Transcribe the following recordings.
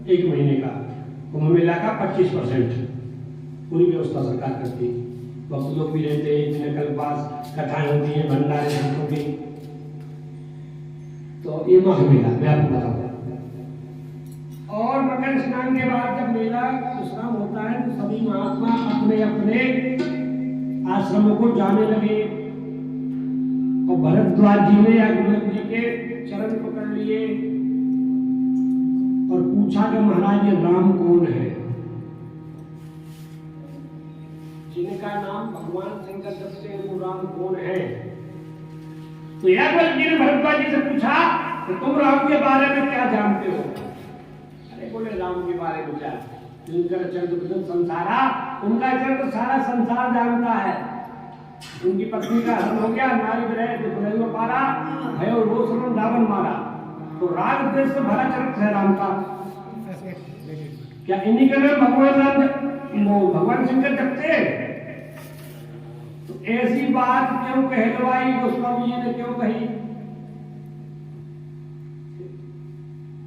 1 महीने का कुंभ मेला का 25% पूरी व्यवस्था सरकार करती है। भक्त लोग भी रहते हैं, जिन्हें कल्पवास कथाएं होती है, भंडारे संतों की। तो ये माघ मेला मैं आपको बताऊंगा। और मकर स्नान के बाद जब मेला विश्राम होता है तो सभी महात्मा अपने अपने आश्रमों को जाने लगे। और भरद्वाज जी ने अग्निदेव जी के चरण पकड़ लिए और पूछा कि महाराज ये राम कौन है? जिनका नाम भगवान शंकर जपते हैं वो राम कौन है? तो यादव जी ने भरद्वाज जी से पूछा कि तुम राम के बारे में क्या जानते हो? अरे बोले राम के बारे में क्या, जिनका चरित्र संसारा, उनका चरित्र सारा संसार जानता है। उनकी पत्नी का हरण हो गया, नारी विरह पारा, भयो रोषण रावण मारा। तो राग द्वेष से भरा चरित्र है राम का। क्या इन्हीं का नाम भगवान राम भगवान शंकर जपते हैं? तो ऐसी बात क्यों कहलवाई गोस्वामी जी ने, क्यों कही?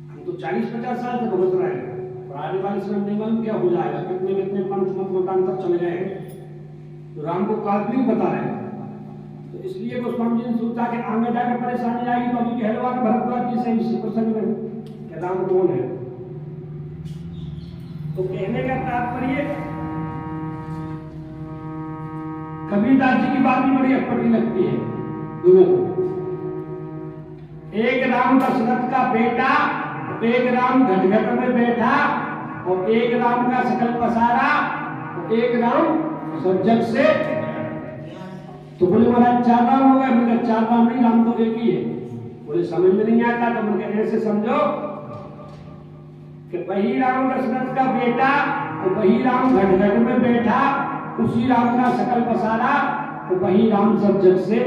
हम तो 40-50 साल तक भुगत रहे हैं और आने वाले समय नहीं मालूम क्या हो जाएगा। कितने कितने पंथ मत मतांतर चले गए हैं, तो राम को काल्पनिक बता रहे हैं। तो इसलिए गोस्वामी जी ने सोचा कि आगे जाकर परेशानी आएगी तो अभी कहलवा के भरद्वाज जी से इस प्रसंग में कि राम कौन है। तो कहने का तात्पर्य, कबीरदास जी की बात भी बड़ी अटपटी लगती है लोगों को। एक राम दशरथ का बेटा, एक राम घटघट में बैठा, और एक राम का सकल पसारा, और एक राम सब जग से। तो बोले महाराज 4 राम हो गए? मैंने 4 राम नहीं, राम तो एक ही है। बोले समझ में नहीं आता। तो मैंने ऐसे समझो कि वही राम दशरथ का बेटा और वही राम घटघट में बैठा, उसी राम का सकल पसारा, और वही राम सब जग से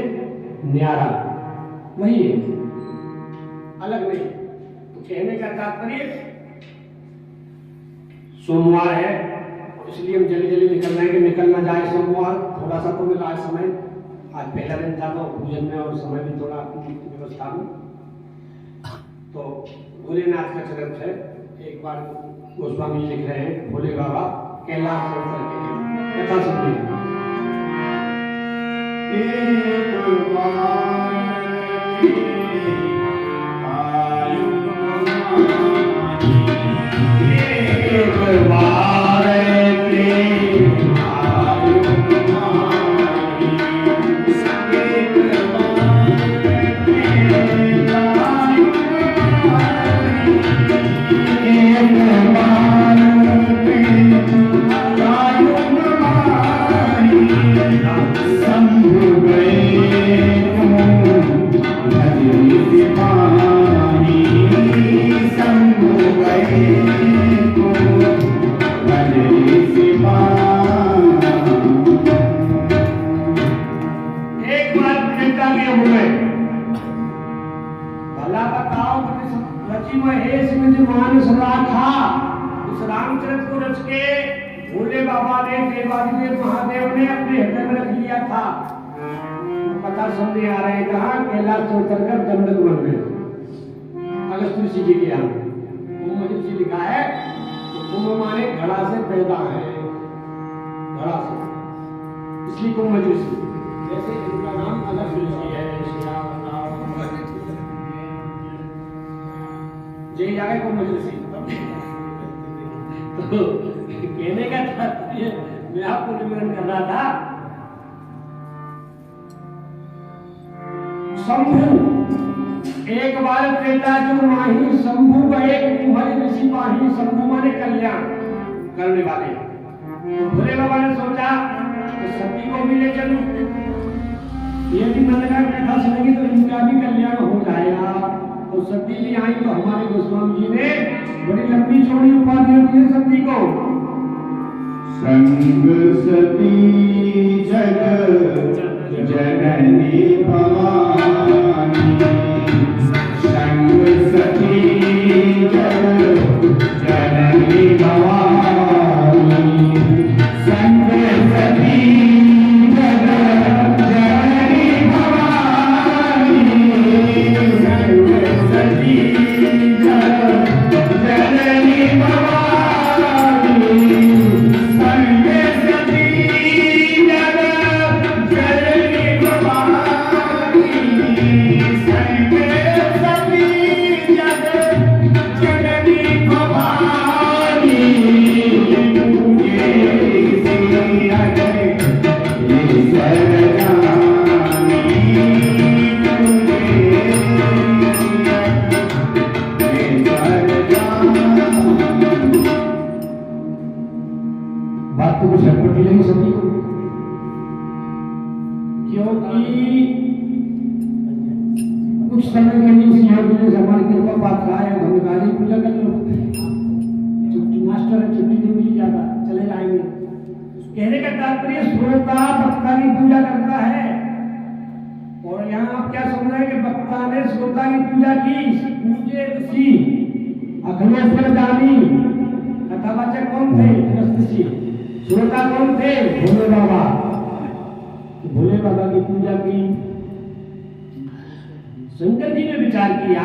न्यारा, वही है, अलग नहीं। तो कहने का तात्पर्य सोमवार है, इसलिए हम जल्दी जल्दी निकल रहे हैं कि निकल ना जाए सोमवार। थोड़ा सा तो मिला आज समय, आज पहला दिन था तो पूजन में और समय भी थोड़ा व्यवस्था में। तो भोलेनाथ का चरित्र है। एक बार गोस्वामी लिख रहे हैं, भोले बाबा कैलाश कथा सुनिए। एक बार महादेव ने अपने हृदय में रख लिया था। पता सुनने आ रहे हैं कहा कैलाश से उतरकर दंडक बन गए अगस्त ऋषि जी के यहाँ। कुंभ ऋषि लिखा है तो कुंभ माने घड़ा से पैदा है, घड़ा से, इसलिए कुंभ ऋषि। जैसे इनका नाम अगस्त ऋषि है, जय जाए कुंभ ऋषि। तो कहने का तात्पर्य मैं आपको निवेदन कर रहा था, शंभु एक बार त्रेता जो माही, शंभु गए कुंभज ऋषि पाही। शंभु माने कल्याण करने वाले। तो भोले बाबा ने सोचा तो सती को भी ले चलूं, ये भी मंगला कथा सुनेगी तो इनका भी कल्याण हो जाएगा। तो सती जी आई तो हमारे गोस्वामी जी ने बड़ी लंबी चौड़ी उपाधि दी है सती को। संग सती जग जननी भवानी, संग सती जग जननी भवानी, संग सती जग जननी भवानी, संग सती जग जननी भवानी। तो कुछ हटपटी लगी सती को, क्योंकि कुछ समय के लिए सिंह जी हमारी कृपा पात्र आए, हम गाड़ी पूजा कर लो, छुट्टी मास्टर है, छुट्टी नहीं मिली ज्यादा, चले जाएंगे। कहने का तात्पर्य श्रोता वक्ता की पूजा करता है, और यहाँ आप क्या समझ रहे हैं कि वक्ता ने श्रोता की पूजा की। पूजे ऋषि अखिलेश्वर दानी कथावाचक कौन थे? ऋषि। श्रोता कौन थे? भोले बाबा। भोले बाबा की पूजा की। शंकर जी ने विचार किया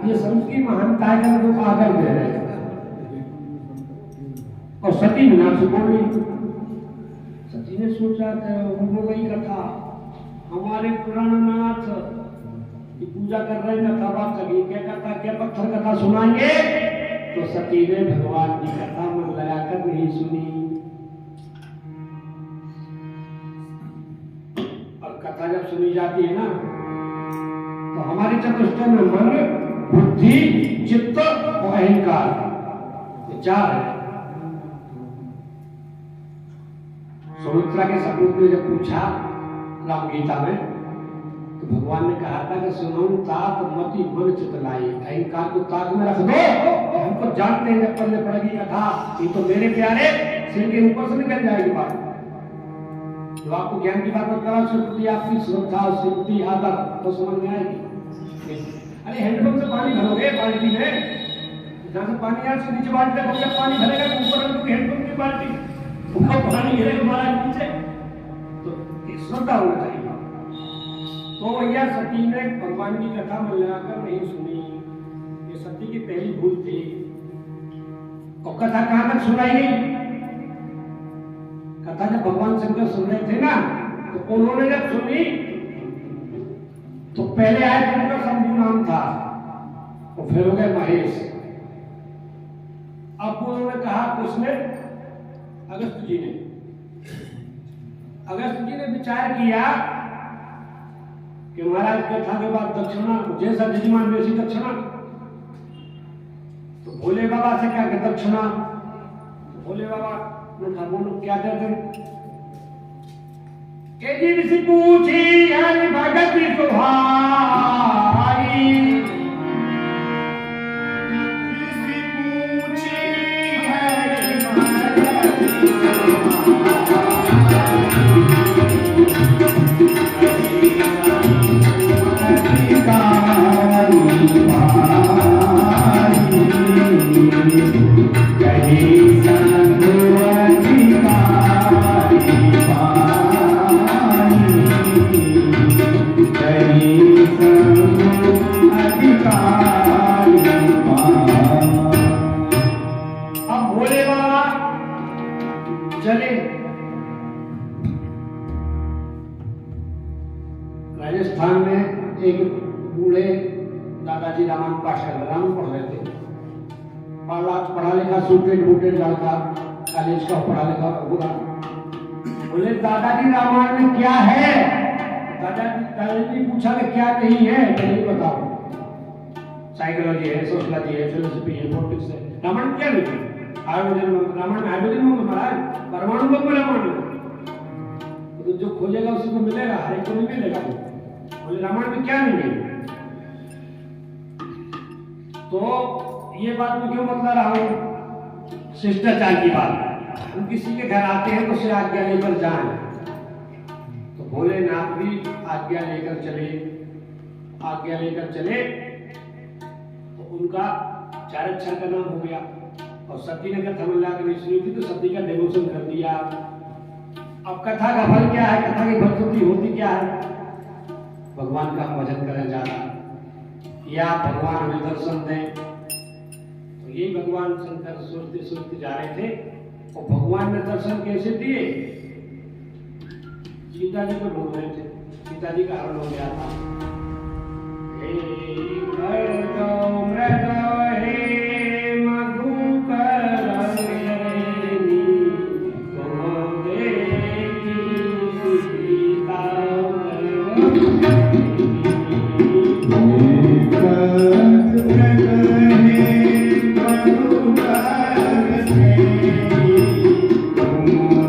ये संत की महानता है, लोग आदर दे रहे हैं, और सती नाम से बोल रही। सती ने सोचा कि उनको वही कथा हमारे पुराणनाथ की पूजा कर रहे हैं, कथा बात लगी, क्या कथा, क्या पत्थर कथा सुनाएंगे? तो सती ने भगवान की कथा मन लगाकर नहीं सुनी, और कथा जब सुनी जाती है ना तो हमारे चतुष्टय में मन, बुद्धि, चित्त और अहंकार, ये चार है। सुमित्रा के सपूत ने जब पूछा राम गीता में, तो भगवान ने कहा था कि सुनो तात मति मन चित लाई, अहंकार को ताक में रख दो, हमको जानते हैं जब पल्ले पड़ेगी कथा, ये तो मेरे प्यारे सिर के ऊपर से निकल जाएगी बात। तो आपको ज्ञान की बात बता, श्रुति आपकी श्रद्धा स्मृति आदर तो समझ में आएगी। अरे हैंडपंप से पानी भरोगे बाल्टी में, जहाँ से पानी यहाँ से नीचे बाल्टी तक जब पानी भरेगा तो ऊपर रखोगे हैंडपंप की बाल्टी, ऊपर पानी गिरेगा हमारा नीचे, तो श्रद्धा होना चाहिए। तो यह सती ने भगवान की कथा मन लगाकर नहीं सुनी, ये सती की पहली भूल थी। और कथा कहाँ तक सुनाई गई? कथा जब भगवान शंकर सुन रहे थे ना, तो उन्होंने जब सुनी तो पहले आए उनका शंभु नाम था, और फिर हो गए महेश। अब उन्होंने कहा, उसने अगस्त जी ने विचार किया कि महाराज कथा के बाद दक्षिणा, जैसा जजमान वैसी दक्षिणा। तो भोले बाबा से क्या कि दक्षिणा, तो भोले बाबा ने कहा बोलो क्या देते? के जिनसे पूछी हरि भगत सुभाई, जिनसे पूछी हरि भगत राजस्थान में एक बूढ़े दादाजी रामायण पाठ कर रामायण पढ़ रहे थे। पढ़ा लिखा सूटेड बूटेड लड़का, कॉलेज का पढ़ा लिखा होगा। बोले दादाजी रामायण में क्या है? दादाजी पूछा कि क्या नहीं है? जल्दी बताओ। साइकोलॉजी है, सोशलॉजी है, फिलोसफी है, पॉलिटिक्स है। रामायण क्या नहीं है? रामायण में हाइड्रोजन में महाराज परमाणु बम में रामायण, तो जो खोजेगा उसी को मिलेगा, हर एक को नहीं मिलेगा। बोले रामायण में क्या नहीं है? तो ये बात मैं क्यों बता रहा हूं? शिष्टाचार की बात। हम किसी के घर आते हैं तो उसे आज्ञा लेकर जाएं, तो भोलेनाथ भी आज्ञा लेकर चले तो उनका चारक्षर का नाम हो गया। और सती ने कथा मिला कर नहीं सुनी थी तो सती का डिवोशन कर दिया। अब कथा का फल क्या है? कथा की फलश्रुति होती क्या है? भगवान का भजन करें जाना, या भगवान हमें दर्शन दें। तो ये भगवान शंकर सोचते जा रहे थे, और भगवान ने दर्शन कैसे दिए? सीता जी को ढूंढ रहे थे, सीता जी का हरण हो गया था। Oh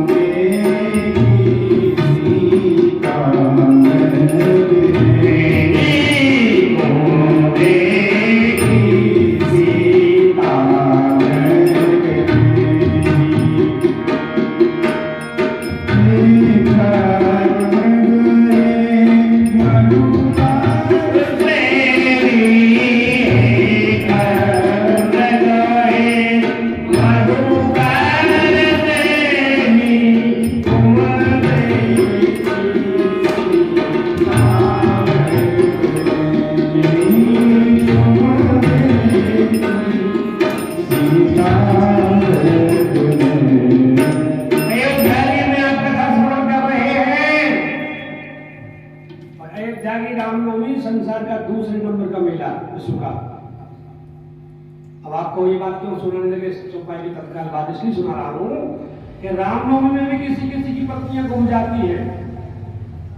को ये बात क्यों सुनाने लगे चौपाई की तत्काल बात इसलिए सुना रहा हूँ कि रामनवमी में भी किसी किसी की पत्नियां गुम जाती है।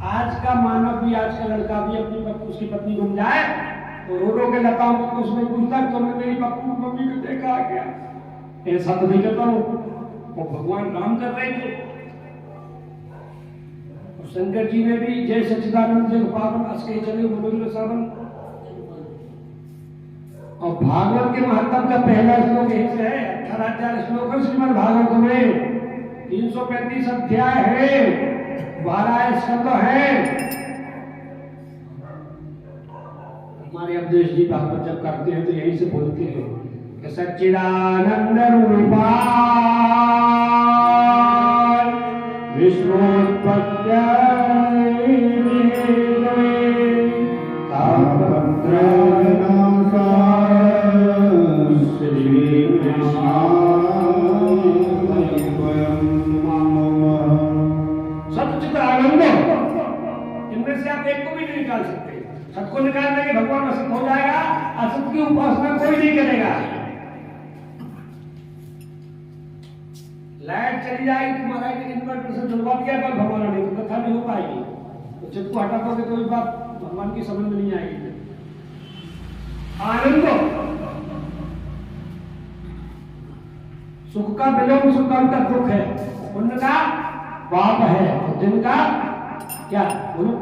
आज का मानव भी, आज का लड़का भी अपनी उसकी पत्नी गुम जाए तो रो रो के लताओं को उसमें पूछता तुमने मेरी पत्नी मम्मी को देखा क्या? ऐसा तो नहीं करता हूँ, वो भगवान राम कर रहे थे। और शंकर जी ने भी जय सच्चिदानंद जय पावन असके चले मनोज सावन। और भागवत के महत्व का पहला श्लोक यही से है, 18,000 श्लोक है श्रीमद् भागवत में, 335 अध्याय है, 12 स्कंद है। हमारे अवधेश जी भागवत जब करते हैं तो यही से बोलते हैं कि सच्चिदानंद रूपाय विश्वोत्पत्त्यै श्री सच्चिद आनंद, इनमें से आप एक को भी नहीं निकाल सकते। सत को निकाल देंगे भगवान असत हो जाएगा, असत की उपासना कोई नहीं करेगा। लाइट चली जाएगी तुम्हारा इन्वर्टर से जुड़वा दिया पर भगवान नहीं तो कथा नहीं हो पाएगी। तो चित्त को हटा दोगे तो इस बात भगवान की समझ में नहीं आएगी। आनंद सुख का विलोम सुख का दुख है, पुण्य का पाप है, और दिन का क्या बोलो,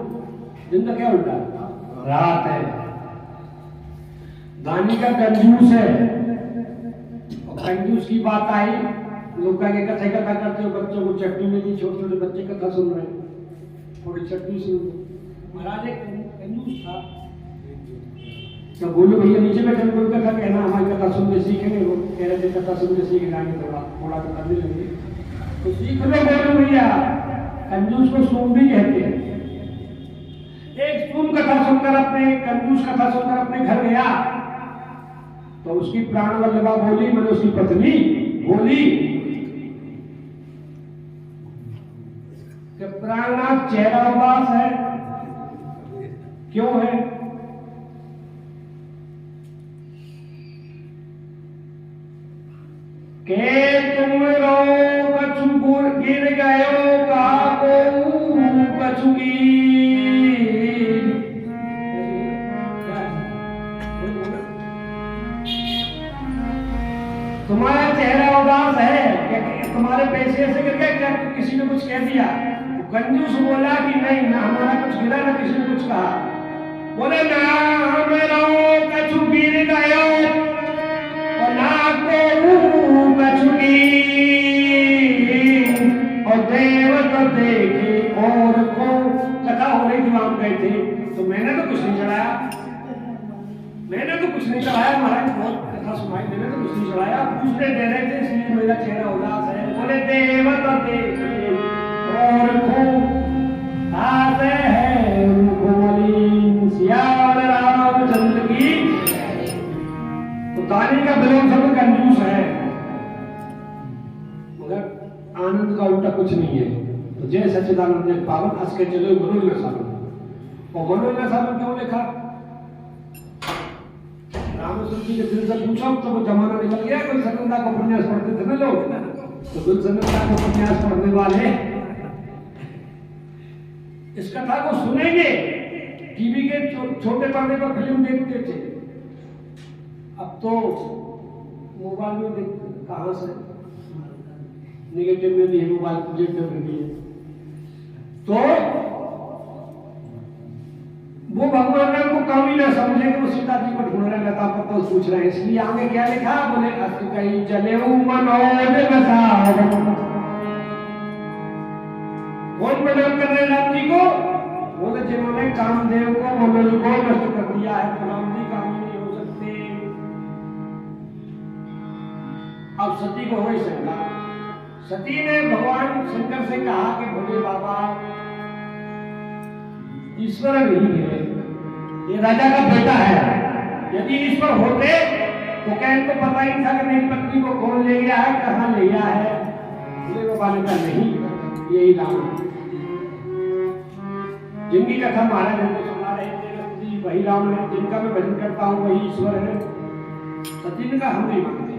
दिन का क्या उल्टा रात है। दानी का कंजूस है, और कंजूस की बात आई, लोग कहेंगे कथा करते हो, बच्चों को चटनी में दी, छोटे छोटे बच्चे कथा सुन रहे हैं, थोड़ी चटनी सुन। महाराज एक कंजूस था, तो बोलो भैया नीचे बैठे कोई कथा कहना, हमारी कथा सुन के सीखेंगे। वो कह रहे थे कथा सुन के सीख जाएंगे, थोड़ा तो करने लगे तो सीख लो। बोलो भैया, कंजूस को सूम भी कहते हैं। एक सूम कथा सुनकर अपने कंजूस कथा सुनकर अपने घर गया तो उसकी प्राण वल्लभा बोली, मैंने उसकी पत्नी बोली कि प्राणनाथ चेहरा उदास है, क्यों है? के तुम रो कछु गिर गयो काको कछु तुम्हारा चेहरा उदास है, क्या तुम्हारे पैसे से गिर गए क्या? किसी ने कुछ कह दिया? कंजूस बोला कि नहीं, ना हमारा कुछ गिरा ना किसी ने कुछ कहा। बोले ना हमें कछु गिर गयो और ना और देवत देखे और को कथा हो रही थी, वहां गए थे तो मैंने तो कुछ नहीं चढ़ाया, महाराज बहुत कथा सुनाई, मैंने तो कुछ नहीं चढ़ाया, दूसरे दे रहे थे इसलिए मेरा चेहरा उदास है। बोले देवत देखे और को आते हैं उनको मलिन सियावर रामचंद्र की। तो दानी का विलोम सब कंजूस है, मगर आनंद का उल्टा कुछ नहीं है। तो जय सच्चिदानंद ने पावन हंस के चले मनोज सावन। और मनोज सावन क्यों लिखा? रामेश्वर जी के दिल से पूछा तो वो जमाना निकल गया, कोई सनंदा को उपन्यास पढ़ते थे ना लोग, तो दिल सनंदा को उपन्यास पढ़ने वाले इस कथा को सुनेंगे, टीवी के छोटे पर्दे पर फिल्म देखते थे, अब तो मोबाइल में देख, कहां से नेगेटिव में भी है, मोबाइल पॉजिटिव में भी है। तो वो भगवान राम को कम ही ना समझे कि वो सीता जी को ढूंढ रहे, लता पत्ता पूछ रहे हैं, इसलिए आगे क्या लिखा? बोले अस्त कहीं चले मनोज कौन प्रणाम कर रहे राम जी को? बोले जिन्होंने कामदेव को मनोज को नष्ट कर दिया है, तो राम जी काम नहीं हो सकते। अब सती को वही शंका, सती ने भगवान शंकर से कहा कि भोले बाबा ईश्वर नहीं है, ये राजा का बेटा है, यदि ईश्वर होते तो क्या इनको पता ही था कि मेरी पत्नी को कौन ले गया है, कहां ले गया है? भोले बाबा ने कहा नहीं, यही राम है। जिनकी कथा महाराज हमको सुना रहे थे वही राम है, जिनका मैं भजन करता हूं वही ईश्वर है। सती ने कहा हम नहीं मानते,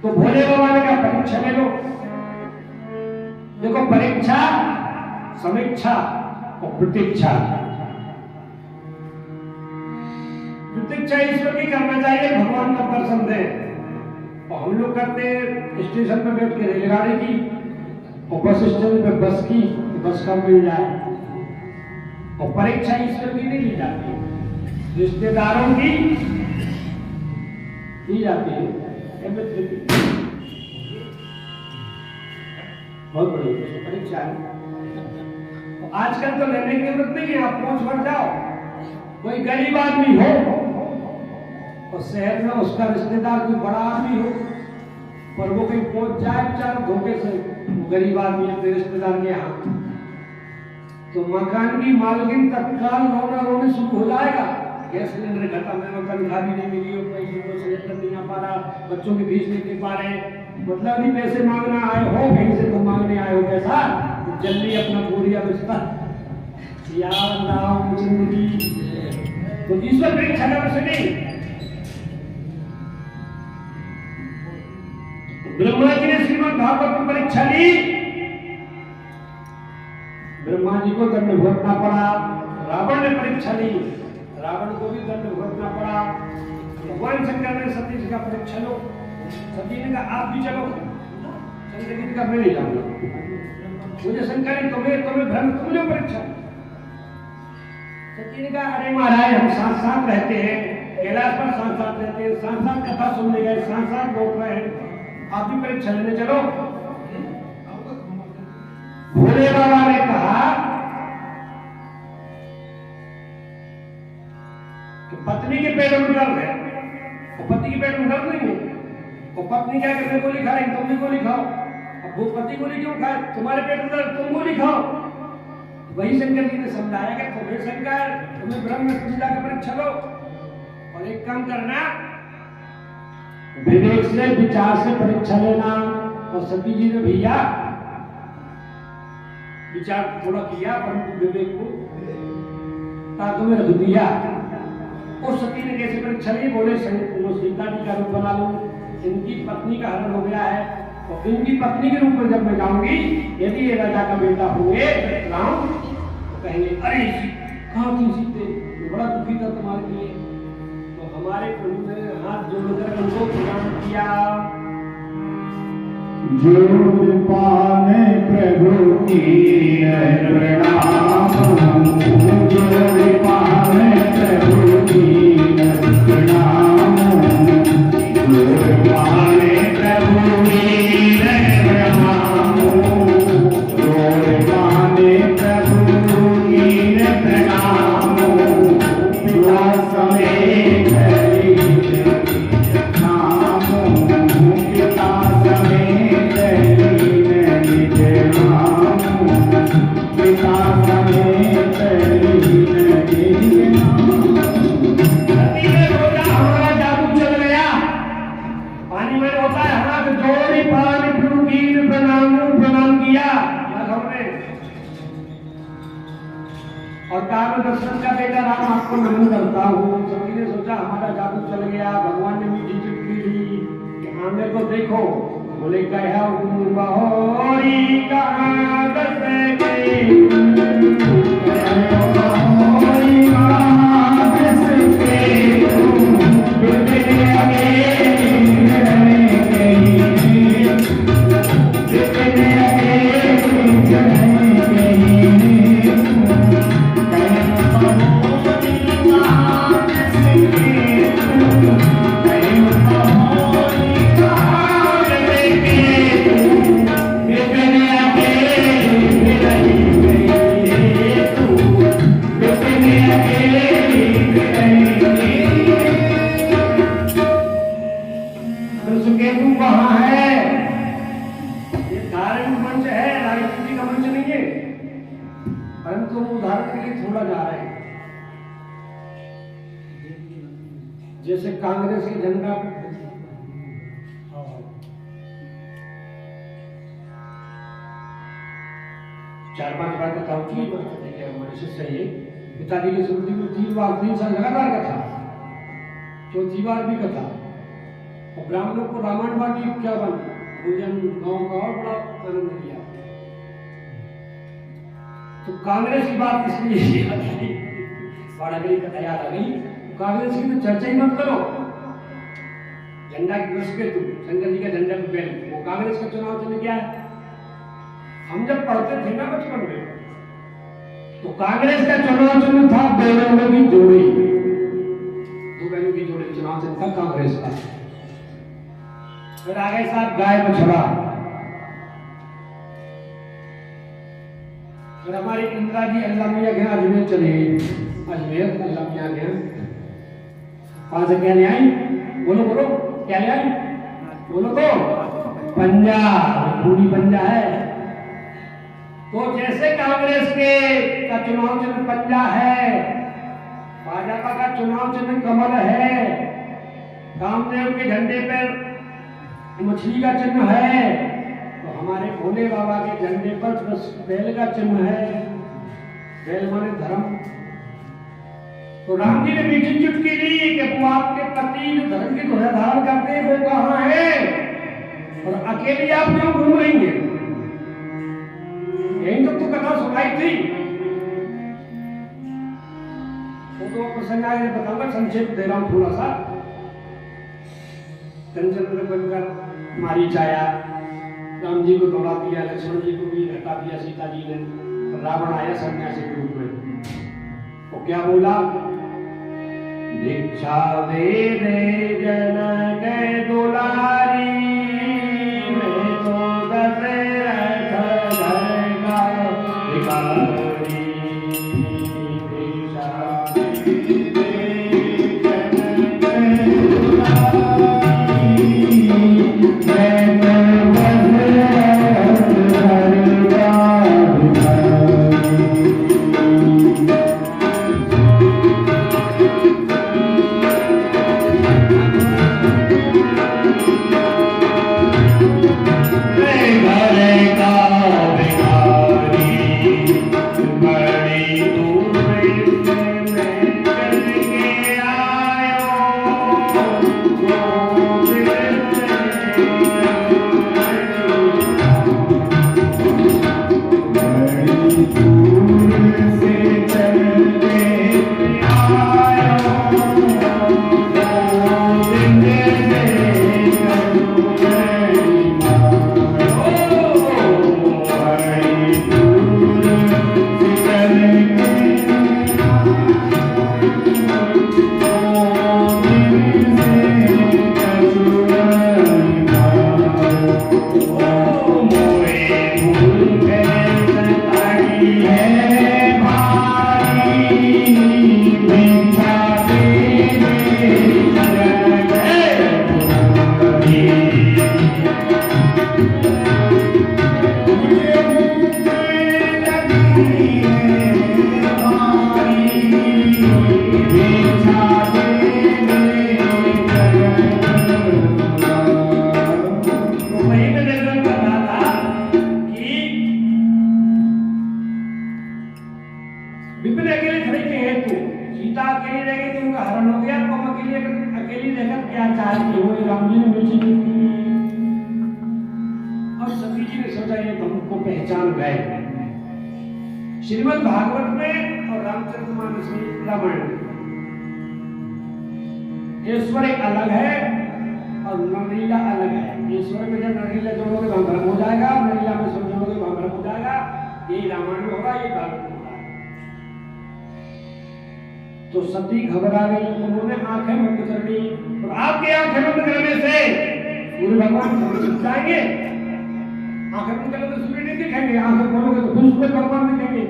तो भोले बाबा ने कहा परीक्षा ले लो। देखो परीक्षा, समीक्षा और प्रतीक्षा। प्रतीक्षा ईश्वर की करना चाहिए, भगवान का दर्शन दे। और हम लोग करते हैं स्टेशन पर बैठ के रेलगाड़ी की और बस स्टैंड पे बस की, बस का मिल जाए। और परीक्षा ईश्वर की नहीं ली जाती, रिश्तेदारों की दी जाती है। बहुत बड़ी परीक्षा है। तो आजकल तो लेने की जरूरत नहीं है, आप पहुंच बढ़ जाओ। कोई गरीब आदमी हो और शहर में उसका रिश्तेदार कोई बड़ा आदमी हो, पर वो कहीं पहुंच जाए बेचारा धोखे से, गरीब आदमी अपने रिश्तेदार के यहाँ, तो मकान की मालकिन तत्काल रोना रोने शुरू हो जाएगा। गैस सिलेंडर खत्म है, तनख्वाह भी नहीं मिली, पैसे को सिलेंडर नहीं आ पा रहा, बच्चों की फीस नहीं दे पा रहे, मतलब नहीं पैसे मांगना आए हो, कहीं से तो मांगने आए हो पैसा, तो जल्दी अपना बोरिया बिस्तर यार नाम जिंदगी। तो ईश्वर परीक्षा का विषय नहीं। ब्रह्मा जी ने श्रीमद् भागवत में परीक्षा ली, ब्रह्मा जी को दंड भुगतना पड़ा। रावण ने परीक्षा ली, रावण को भी दंड भुगतना पड़ा। भगवान शंकर ने सती जी का परीक्षा लो, सती ने कहा आप भी चलो, शंकर जी ने कहा मैं नहीं जाऊंगा, मुझे शंकर ने तुम्हें भ्रम, तुम लो परीक्षा। सती ने कहा अरे महाराज हम साथ साथ रहते हैं, कैलाश पर साथ साथ रहते हैं, साथ साथ कथा सुनने गए, साथ साथ लौट रहे हैं, आप भी परीक्षा लेने चलो। भोले बाबा ने कहा कि पत्नी के पेट में दर्द है और पति के पेट में दर्द नहीं है, और पत्नी क्या करने गोली खा रही, तुम भी गोली खाओ। अब वो पति गोली क्यों खाए, तुम्हारे पेट में दर्द, तुम गोली खाओ। वही शंकर जी ने समझाया कि तुम्हें शंकर, तुम्हें ब्रह्म, तुम जाकर परीक्षा लो, और एक काम करना, विवेक से विचार से परीक्षा लेना। और सती जी ने भैया विचार थोड़ा किया, परंतु विवेक को ताकत में रख दिया। और सती ने कैसे परीक्षा ली, बोले सीता जी का रूप बना लो, इनकी पत्नी का हरण हो गया है, और इनकी पत्नी के रूप में जब मैं जाऊंगी, यदि ये राजा का बेटा हुए राम, तो कहेंगे अरे कहाँ थी सीते, बड़ा दुखी था तुम्हारे लिए। तो हमारे प्रभु ने हाथ जोड़कर उनको प्रणाम किया। जोड़ पाने प्रभु की प्रणाम, जोड़ पाने प्रभु की प्रणाम, जोड़ पाने प्रभु की प्रणाम, जोड़ पाने प्रभु की प्रणाम, पिता समेत नाम, पिता समेत और काल दर्शन का बेटा राम आपको नमन करता हूँ। सभी ने सोचा हमारा जादू चल गया, भगवान ने मीठी चुटकी दी कि आने को देखो, बोले कहा बहोरी कहाँ दस गई, जैसे कांग्रेस की झंडा 4-5 बार कथा होती है हमारे से सही। पिताजी की स्मृति में 3 साल लगातार कथा, चौथी बार भी कथा। और ब्राह्मणों को रामायण बाटी क्या बन भोजन गांव का और बड़ा आनंद लिया। तो कांग्रेस की बात इसलिए याद आई, वाराणसी का याद आ गई। कांग्रेस की तो चर्चा ही मत करो। झंडा की घुस के तुम शंकर जी का झंडा पे पहन, वो कांग्रेस का चुनाव चिन्ह क्या है? हम जब पढ़ते थे ना बचपन में, तो कांग्रेस का चुनाव चिन्ह था बैलों की जोड़ी, दो बैलों की जोड़ी चुनाव चिन्ह था कांग्रेस का। फिर आ गए साहब गाय बछड़ा। फिर हमारी इंदिरा जी अल्लाह मियाँ के अजमेर चले, अजमेर अल्लाह मियाँ के कहां से क्या ले आई? बोलो बोलो, क्या ले आई? बोलो तो पंजा, पूरी पंजा है। तो जैसे कांग्रेस के का चुनाव चिन्ह पंजा है, भाजपा का चुनाव चिन्ह कमल है, कामदेव के झंडे पर मछली का चिन्ह है, तो हमारे भोले बाबा के झंडे पर बस बैल का चिन्ह है। बैल माने धर्म। तो राम जी ने मीठी चुटकी ली कि वो आपके पति जो धर्म की ध्वजा धारण करते हैं वो कहाँ है, और अकेली आप क्यों घूम रही हैं? यही तो तू कथा सुनाई थी। तो प्रसंग आगे बताऊंगा, संक्षेप दे रहा हूं थोड़ा सा। चंचल बनकर मारीच आया, राम जी को दौड़ा दिया, लक्ष्मण जी को भी हटा दिया सीता जी ने। रावण आया सन्यासी के रूप में, वो क्या बोला? दीक्षा दे दे जनक दुलारी, मैं तो दशरथ घर का भिखारी। दीक्षा दे दे जनक दुलारी, मैं तो दशरथ घर का भिखारी। विपिन अकेले खड़े के हैं तू, सीता अकेली रह गई, तुमका हरण हो गया, तुम अकेली रहकर क्या चाहती हो? राम जी ने मीठी चुटकी ली और सती जी ने सोचा ये तुमको पहचान गए। श्रीमद् भागवत में और रामचरितमानस में, रामायण में ईश्वर एक अलग है और नरलीला अलग है। ईश्वर में जब नरलीला जोड़ोगे वहां भ्रम हो जाएगा, नरलीला में सब जोड़ोगे वहां भ्रम हो जाएगा। यही रामायण में होगा, ये भागवत में होगा। तो सती घबरा गई, उन्होंने आंखें बंद कर ली, और आपके आंखें बंद करने से सूर्य भगवान छिप जाएंगे। आंखें बंद करोगे तो सूर्य नहीं दिखेंगे, आंखें खोलोगे तो फिर सूर्य भगवान दिखेंगे।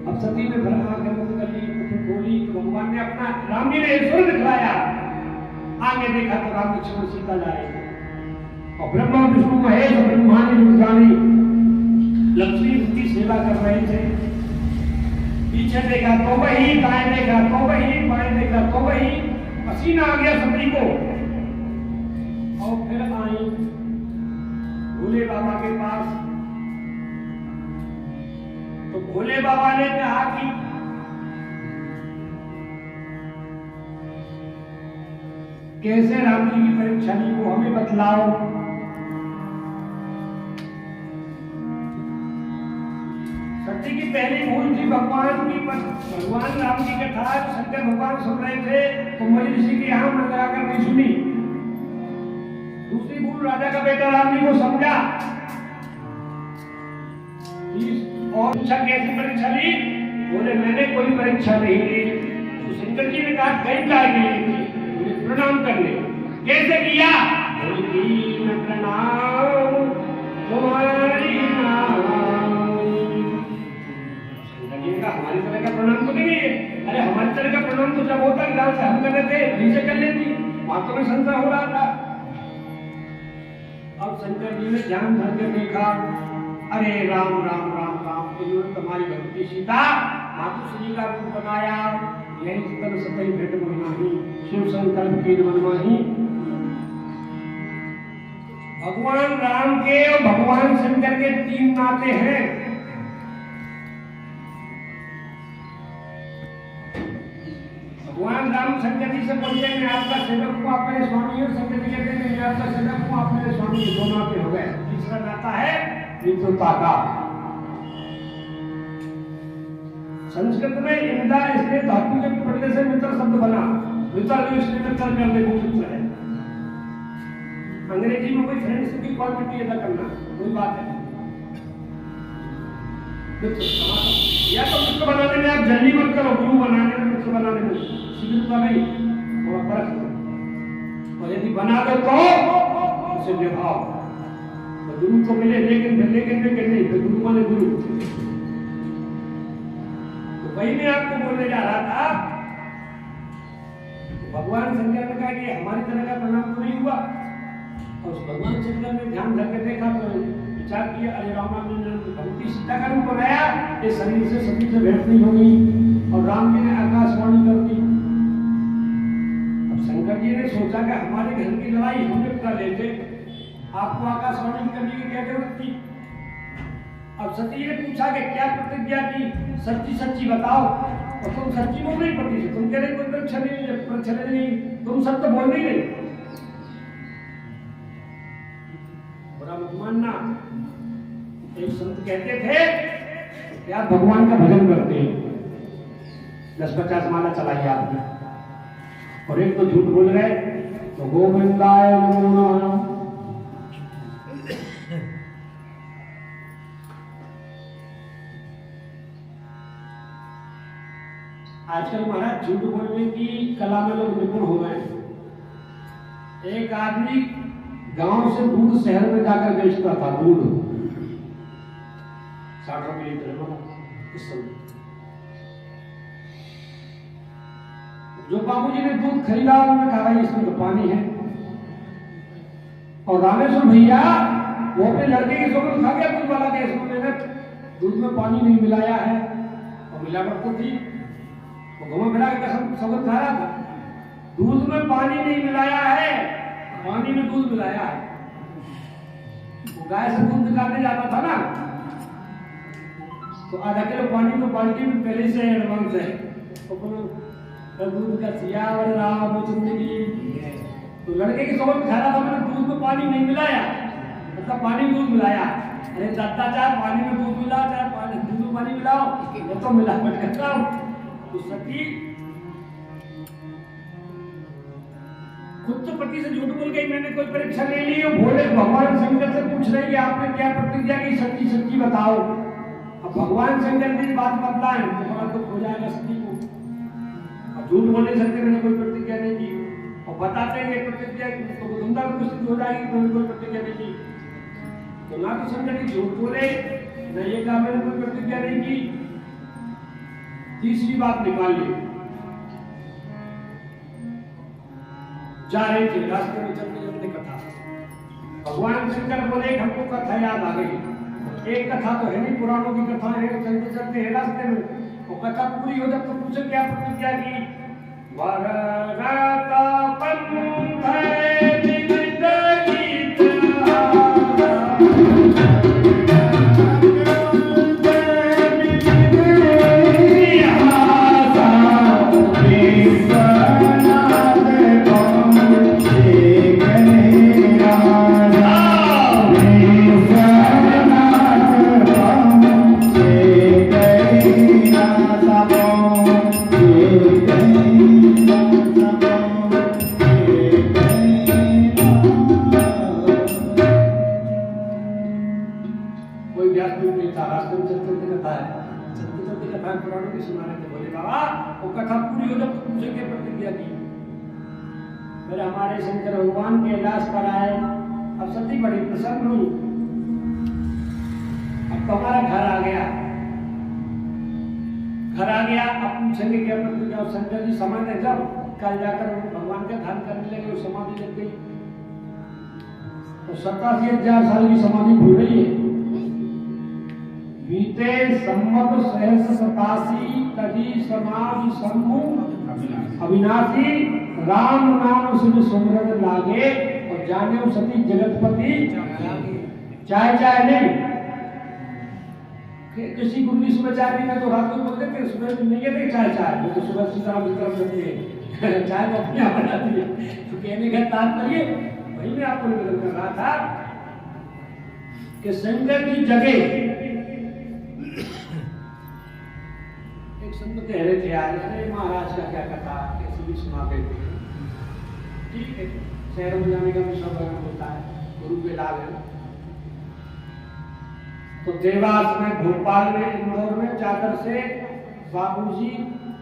अब सती ने आंखें बंद कर ली, आंखें खोली तो भगवान ने अपना, राम जी ने ईश्वर दिखलाया। आगे देखा तो राम लक्ष्मण सीता लाए, और ब्रह्मा विष्णु महेश ब्रह्मांड रुद्राणी लक्ष्मी उनकी सेवा कर रहे थे। पीछे देखा तो वही, दाएं देखा तो वही, बाएं देखा तो वही। पसीना आ गया सभी को। और फिर आई भोले बाबा के पास। तो भोले बाबा ने कहा कि कैसे राम जी की परीक्षा ली वो हमें बतलाओ। सती की पहली भूल थी भगवान राम की कथा शंकर भगवान सुन रहे थे तो मणि ऋषि के यहाँ मन लगाकर नहीं सुनी। दूसरी भूल राजा का बेटा राम जी को समझा। और परीक्षा कैसी परीक्षा ली? बोले मैंने कोई परीक्षा नहीं ली। तो शंकर जी ने कहा कई काय के लिए थी, प्रणाम करने। कैसे किया? प्रणाम तुम्हारी हमारी तरह का प्रणाम तो नहीं है। अरे हमारी तरह का प्रणाम तो जब होता गांव से हम कर रहे थे नीचे कर लेती, बातों में संशय हो रहा था। अब शंकर जी ने ध्यान धर के देखा, अरे राम राम राम राम, इन्होंने तुम्हारी भक्ति सीता मातुश्री का रूप बनाया। यही तन सतई भेंट महिमाही, शिव संकल्प की मनमाही। भगवान राम के और भगवान शंकर के 3 नाते हैं। भगवान राम शंकर जी से बोलते हैं मैं आपका सेवक हूँ, आप मेरे स्वामी हो। शंकर जी कहते हैं मैं आपका सेवक हूँ, आप मेरे स्वामी। 2 नाते हो गए। तीसरा नाता है मित्रता का। संस्कृत में इंदा इसलिए धातु के पड़ने से मित्र शब्द बना। मित्र भी इसलिए मित्र करने को मित्र है। अंग्रेजी में कोई फ्रेंडशिप की क्वालिटी अदा करना कोई बात है। या तो मित्र बनाने में आप जल्दी मत करो, गुरु बनाने में मित्र बनाने में शीघ्रता नहीं, थोड़ा फर्क है। और यदि बना दो तो उसे निभाओ। तो गुरु को मिले लेकिन नहीं, तो गुरु माने गुरु। तो वही मैं आपको बोलने जा रहा था। तो भगवान शंकर ने कहा कि हमारी तरह का प्रणाम तो नहीं हुआ। और उस भगवान शंकर ने ध्यान धर के देखा तो विचार किया, अरे राम ने भक्ति सीता का रूप बनाया, ये शरीर से सती से भेंट नहीं होगी। और राम जी ने आकाशवाणी कर दी। अब शंकर जी ने सोचा कि हमारे घर की लड़ाई हम निपटा लेते, आपको आकाशवाणी करने की क्या जरूरत थी? अब सती ने पूछा कि क्या प्रतिज्ञा की? सच्ची सच्ची बताओ। और तुम सच्ची बोल नहीं पड़ती थी, तुम कह रहे कोई परीक्षा नहीं, तुम सत्य बोल नहीं रहे। बड़ा मत मानना। एक संत कहते थे कि आप भगवान का भजन करते हैं, 10-50 माला चलाइए आपने, और एक तो झूठ बोल गए तो गोविंदाय नमो नमः। आजकल महाराज झूठ बोलने की कला में लोग निपुण हो गए। एक आदमी गांव से दूध शहर में जाकर बेचता था, दूध 60 रुपये लीटर इस समय। जो बाबूजी ने दूध खरीदा उन्होंने कहा भाई इसमें तो पानी है। और रामेश्वर भैया वो अपने लड़के की सोगंद खा गया दूध वाला के, इसमें मैंने दूध में पानी नहीं मिलाया है। और मिलावट तो थी, वो घुमा फिरा के कसम सोगंद खा रहा था, दूध में पानी नहीं मिलाया है, पानी में दूध मिलाया है। वो गाय से दूध निकालने जाता था ना, तो आधा किलो पानी तो बाल्टी में पहले से एडवांस है। तो दूध का सियावर रामचंद्र की, तो लड़के की सोगंद खा रहा था, मैंने दूध में पानी नहीं मिलाया, मतलब पानी में दूध मिलाया। अरे दादा चाहे पानी में दूध मिला, चाहे दूध में पानी मिलाओ, वो तो मिलावट करता हूं। तो सती खुद तो पति से झूठ बोल गई, मैंने कोई परीक्षा ले ली। भोले भगवान शंकर से पूछ रहे कि आपने क्या प्रतिज्ञा की, सच्ची सच्ची बताओ। अब भगवान शंकर ने बात बतलाए तो बड़ा दुख हो जाएगा सती को। अब झूठ बोले सकते मैंने कोई प्रतिज्ञा नहीं की, और बताते हैं प्रतिज्ञा तो धुंधा हो जाएगी, कोई प्रतिज्ञा नहीं की। तो ना तो शंकर जी झूठ बोले, न ये कहा मैंने कोई प्रतिज्ञा नहीं की। तीसरी बात निकाल ली। जा रहे थे, रास्ते में चलते चलते कथा, भगवान शंकर बोले हमको कथा याद आ गई। एक कथा तो है नहीं, पुराणों की कथा है, चलते चलते है रास्ते में, वो कथा पूरी हो जब तो पूछे क्या प्रतिज्ञा की। व्यास में था, रास्ते में चलते कथा है, चलते कथा पुराणों की सुना रहे थे। बोले बाबा वो कथा पूरी हो जब तुमसे क्या प्रतिज्ञा की। मेरे हमारे शंकर भगवान के कैलाश पर आए। अब सती बड़ी प्रसन्न हुई, अब तो हमारा घर आ गया। अब पूछेंगे क्या प्रतिज्ञा। शंकर जी समय नहीं, जब कल जाकर भगवान का ध्यान करने लगे, वो समाधि लग गई। तो 87,000 साल की समाधि भूल रही है। बीते सम्मत सहस्र 87 तजी समाधि सम्मुख अविनाशी राम नाम सिद्ध सुमरन लागे और जाने सती जगतपति चाय चाय नहीं। किसी गुंडी सुबह चाय पीना तो रात को बोलते थे, सुबह नहीं कहते चाय चाय, वो तो सुबह सीताराम की तरफ चलते हैं। चाय तो अपने आप बनाती है। तो कहने का तात्पर्य वही मैं आपको निवेदन कर रहा था कि शंकर की जगह एक संत कह रहे थे आज, अरे महाराज का क्या कथा कैसे भी सुनाते थे। ठीक है, शहरों में जाने का भी सब होता है, गुरु के लाल है। तो देवास में, भोपाल में, इंदौर में जाकर से बाबूजी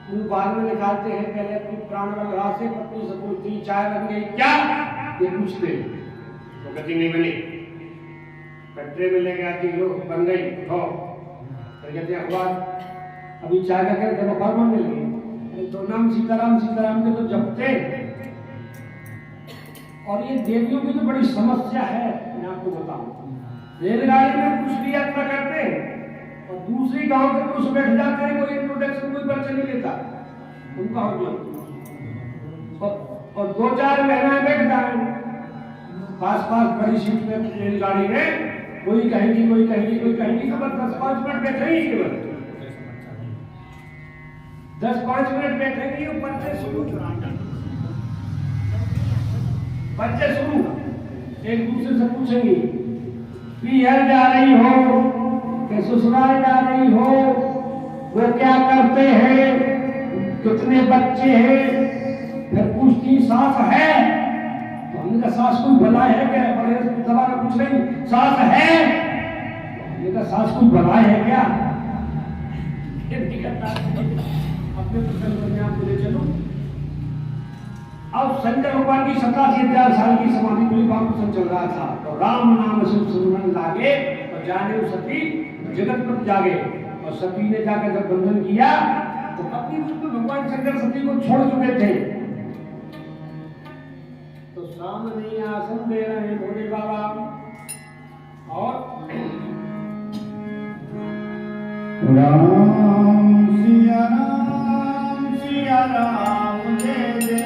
मुंह बाल में निकालते हैं, पहले अपनी प्राण लगा से पत्नी से पूछती चाय बन गई क्या, ये पूछते तो कहती नहीं बनी। कटरे में लेके आती लो बन गई हो, फिर कहते अखबार अभी चाय का कहते अखबार बनने लगे। तो नाम सीताराम सीताराम के तो जपते। और ये देवियों की तो बड़ी समस्या है, मैं आपको बताऊं। रेलगाड़ी में कुछ भी यात्रा करते हैं और दूसरी गांव के कुछ बैठ जाते हैं, कोई इंट्रोडक्शन कोई परिचय नहीं लेता उनका हो गया। और 2-4 महीना बैठ जाए पास बड़ी सीट में रेलगाड़ी में, कोई कहेगी कोई कहेगी कोई कहेगी, तो बस 10-5 मिनट बैठेंगे केवल 10-5 मिनट बैठेंगे। बच्चे शुरू एक दूसरे से पूछेंगे पियर जा रही हो कि ससुराल जा रही हो, वो क्या करते हैं, कितने बच्चे हैं। फिर पूछती सास है, तो हमने कहा सास कोई भला है क्या, बड़े दबा कर पूछ रही सास है, तो हमने कहा सास कोई भला है क्या। अपने प्रसंग में आपको ले चलो। अब शंकर भगवान की 87,000 साल की समाधि में बाबू चल रहा था, तो राम नाम से सुमरन लागे और जाने सती जगतपति जागे। और सती ने जाकर जब बंधन किया तो पत्नी रूप में भगवान शंकर सती को छोड़ चुके थे। तो सामने आसन दे रहे हैं भोले बाबा और राम सिया राम जय जय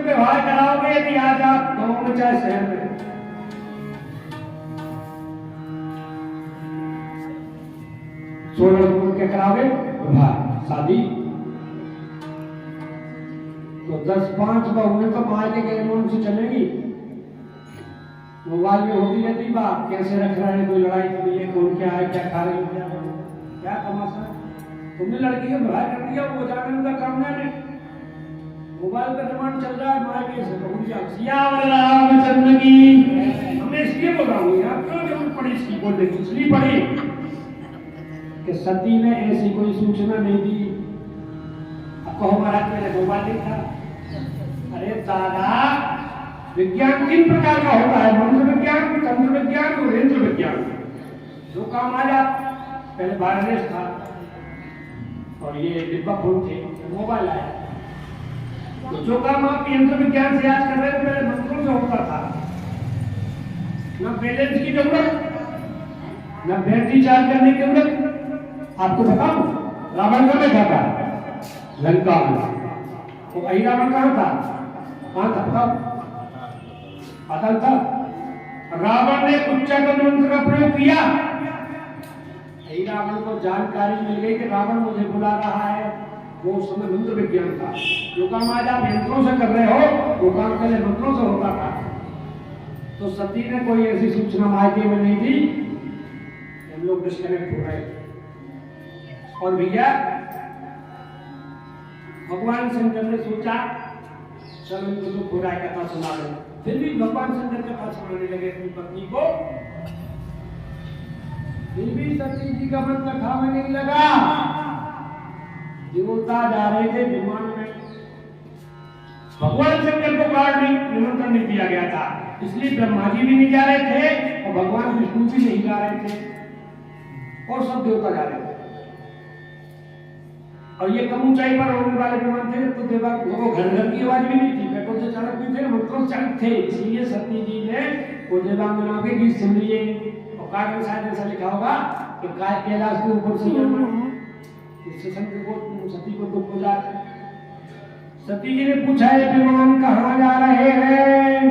व्यवहार कराओगे यदि आज आप गांव में चाहे शहर में। क्या कराओगे व्यवहार शादी, तो 10-5 बहुएं तो मायके के अमाउंट से चलेगी। मोबाइल में होती रहती बात, कैसे रख रहे हैं, कोई लड़ाई तो नहीं है, कौन क्या है, क्या खा रहे हो, क्या तमाशा। तुमने लड़की को भलाई कर दिया, वो जाने उनका काम नहीं। मोबाइल का डिमांड चल रहा है मार के से सियावर रामचंद्र की। हमें इसलिए बोल रहा हूँ यार, क्यों जरूरत पड़ी इसकी बोलने की, इसलिए पड़ी कि सती ने ऐसी कोई सूचना नहीं दी। अब कहो महाराज मेरे मोबाइल नहीं था। अरे दादा, विज्ञान 3 प्रकार का होता है, मनुष्य विज्ञान, चंद्र विज्ञान और यंत्र विज्ञान। जो काम आ जाता, पहले वायरलेस था और ये डिब्बा फोन थे, मोबाइल आया, तो जो काम आप यंत्र विज्ञान से आज कर रहे थे पहले मंत्रों से होता था। न बैलेंस की जरूरत, न बैटरी चार्ज करने की जरूरत। आपको बताऊं, रावण कहाँ बैठा था? लंका में। तो वही रावण कहाँ था? कहाँ था बताओ? अतल था। रावण ने उच्चाटन मंत्र का प्रयोग किया, रावण को जानकारी मिल गई कि रावण मुझे बुला रहा है। वो समय मंत्र विज्ञान था। जो काम आज आप यंत्रों से कर रहे हो, वो काम पहले मंत्रों से होता था। तो सती ने कोई ऐसी सूचना मायके में नहीं दी, हम लोग डिस्कनेक्ट हो गए। और भैया भगवान शंकर ने सोचा चलो इनको तो खुराई कथा सुना दो। फिर भी भगवान शंकर कथा सुनाने लगे अपनी पत्नी को। फिर भी सती जी का मन कथा में नहीं लगा। देवता जा रहे थे विमान में, भगवान शंकर को कार्ड निमंत्रण नहीं दिया गया था, इसलिए ब्रह्मा जी भी नहीं जा रहे थे और भगवान विष्णु भी नहीं जा रहे थे और सब देवता जा रहे थे। और ये कम ऊंचाई पर होने वाले विमान थे, तो देवा को घर घर की आवाज भी नहीं थी, पेट्रोल से चालक भी थे, मंत्रों से चालक थे। इसलिए सती जी ने वो देवांगनाओं के गीत सुन लिए और कार्ड में शायद ऐसा लिखा होगा कि काय कैलाश के ऊपर से इससे शंकर को सती को दुख हो जाता। सती जी ने पूछा है विमान कहाँ जा रहे हैं?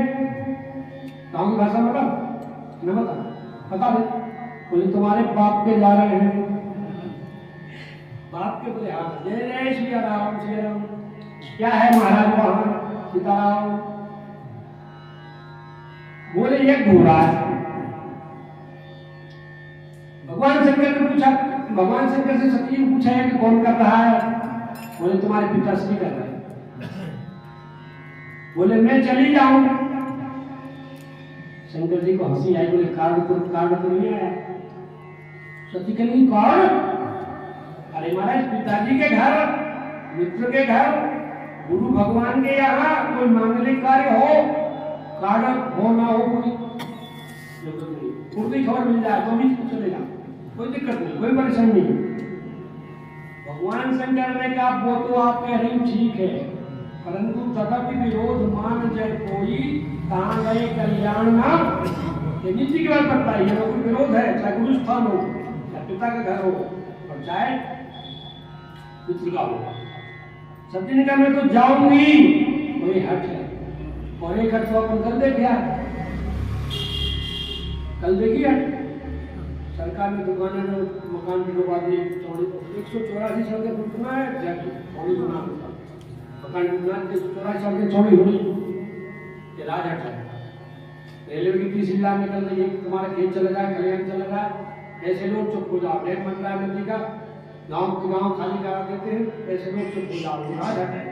गाँव की भाषा में बता दे। बोले तुम्हारे बाप के जा रहे हैं। बाप के बोले हाँ। जय जय श्री राम श्री राम। क्या है महाराज वहां? सीताराम। बोले ये घोड़ा है। भगवान शंकर ने पूछा, भगवान शंकर से सती ने पूछा है कि कौन कर रहा है? बोले तुम्हारे पिताश्री कर रहे हैं। बोले मैं चली जाऊं। शंकर जी को हंसी आई। बोले कार्ड तो नहीं आया। सती कहेगी कार्ड? अरे महाराज पिताजी के घर, मित्र के घर, गुरु भगवान के यहाँ कोई मांगलिक कार्य हो, कार्ड हो ना हो, कोई खबर मिल जाए तो भी चलेगा, कोई दिक्कत नहीं, कोई परेशानी नहीं। भगवान शंकर ने कहा वो तो आप कह रही ठीक है, परंतु तदपि विरोध मान जय कोई कहाँ गए कल्याण नाम। ये नीति की बात करता है। ये विरोध है, चाहे गुरु स्थान हो, चाहे पिता का घर हो, और चाहे पितृ का हो। सती ने कहा मैं तो जाऊंगी, कोई हट है। और एक हट तो अपन कल देख यार, कल देखिए सरकार ने दुकानें में मकान की डुबा दी। 184 सड़कें फुटना है, थोड़ी गुना मकान डूबना, 184 सड़कें चौड़ी हुई। ये राजहट है। रेलवे की 30 लाख निकल रही है, तुम्हारा खेत चला जाए, कल्याण चला जाए, ऐसे लोग चुप हो जाओ। डेढ़ बन रहा है नदी का, गांव के गांव खाली करा देते हैं, ऐसे लोग चुप हो जाओ। राजहट है।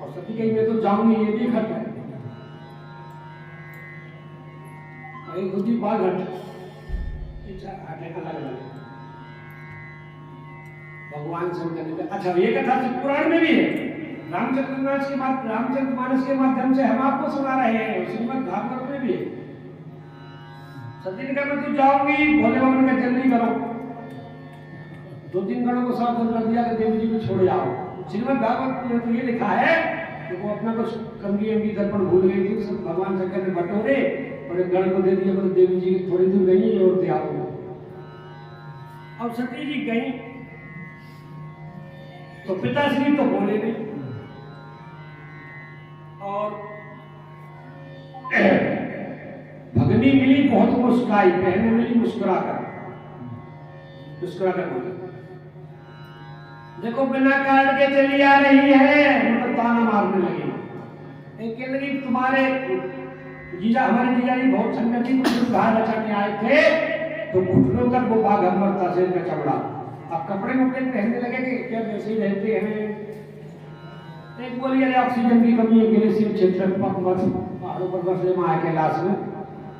और सती कहीं मैं तो जाऊंगी, ये भी घट है। खुद ही बाल घट अलग अलग। भगवान शंकर ने, अच्छा ये कथा पुराण में भी है। रामचरितमानस के माध्यम से हम आपको सुना रहे हैं, श्रीमद् भागवत में भी है। सती ने कहा मैं तो जाऊंगी, भोले बाबा ने कहा जल्दी करो। 2-3 गणों को सावधान कर दिया कि देवी जी को छोड़ जाओ। श्रीमद् भागवत में तो ये लिखा है कि वो अपना कुछ कंगी अंगी दर्पण भूल गई थी, सब भगवान शंकर ने बटोरे और एक गण को दे दिया। बोले देवी जी थोड़ी दूर गई और तैयार हो। अब सती जी गई तो पिताश्री तो बोले नहीं, और भगनी मिली बहुत मुस्काई, बहने मिली मुस्कुराकर बोले देखो बिना कार्ड के चली आ रही है, मतलब ताना मारने लगी। कहने लगी तुम्हारे जीजा हमारे जीजा जी बहुत संगति कुछ बाहर बचाने आए थे तो घुटनों तक वो बाघम्बर था शेर का चमड़ा। अब कपड़े वपड़े पहनने लगे कि क्या वैसे ही रहते हैं। एक बोली अरे ऑक्सीजन की कमी है ग्लेशियर क्षेत्र पहाड़ों पर बसले में आए कैलाश में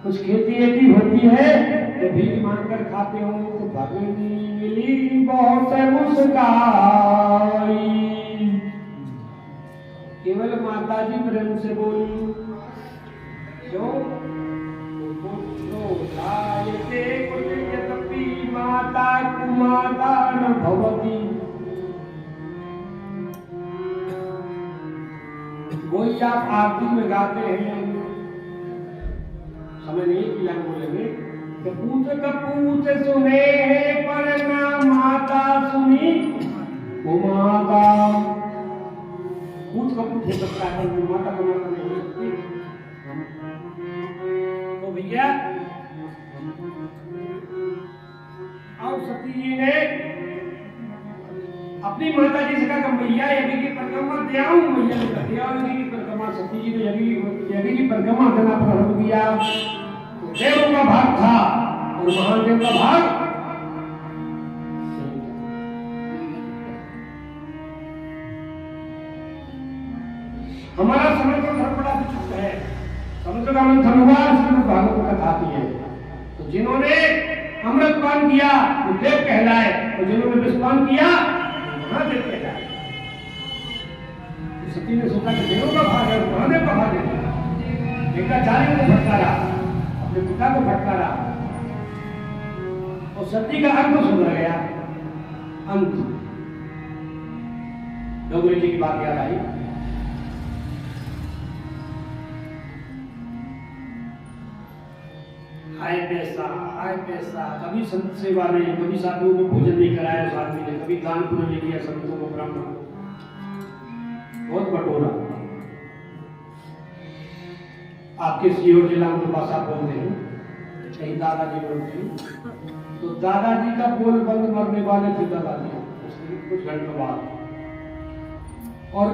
कुछ खेती एती होती है तो भीख मांगकर खाते हो तो भगनी मिली बहुत मुस्काई। केवल माता जी प्रेम से बोली क्यों माता कुमाता न भवती। वही आप आरती में गाते हैं समय नहीं किया बोलेंगे तो कपूत सुने पर ना माता सुनी कुमाता। पूछ कपूत हो सकता है माता कुमाता नहीं हो सकती। तो भैया और सती जी ने अपनी माता जी से कहा भैया यज्ञ की परिक्रमा दे आऊं। भैया ने कहा यज्ञ की परिक्रमा सती जी ने यज्ञ की परिक्रमा देना प्रारंभ किया तो देवों का भाग था और महादेव का भाग हमारा समय तो घर बड़ा विचित्र है। समुद्र का मंथन हुआ इसमें भागवत कथा आती है तो जिन्होंने अमृत पान किया वो देव कहलाए और जिन्होंने विष पान किया महादेव कहलाए। तो सती ने सोचा कि देवों का भाग है महादेव का भाग है। एकाचार्य को फटकारा अपने पिता को फटकारा और सती का अंत सुधर गया। अंत डोगरी जी की बात याद आई। हाय पैसा कभी संत सेवा नहीं कभी साधुओं को भोजन नहीं कराया उस आदमी ने कभी दान पुण्य नहीं किया संतों को ब्राह्मण बहुत बटोरा। आपके सीहोर जिला में भाषा बोलते हैं कहीं दादाजी बोलते हैं तो दादाजी का बोल बंद मरने वाले थे दादाजी उसके कुछ घंटों बाद। और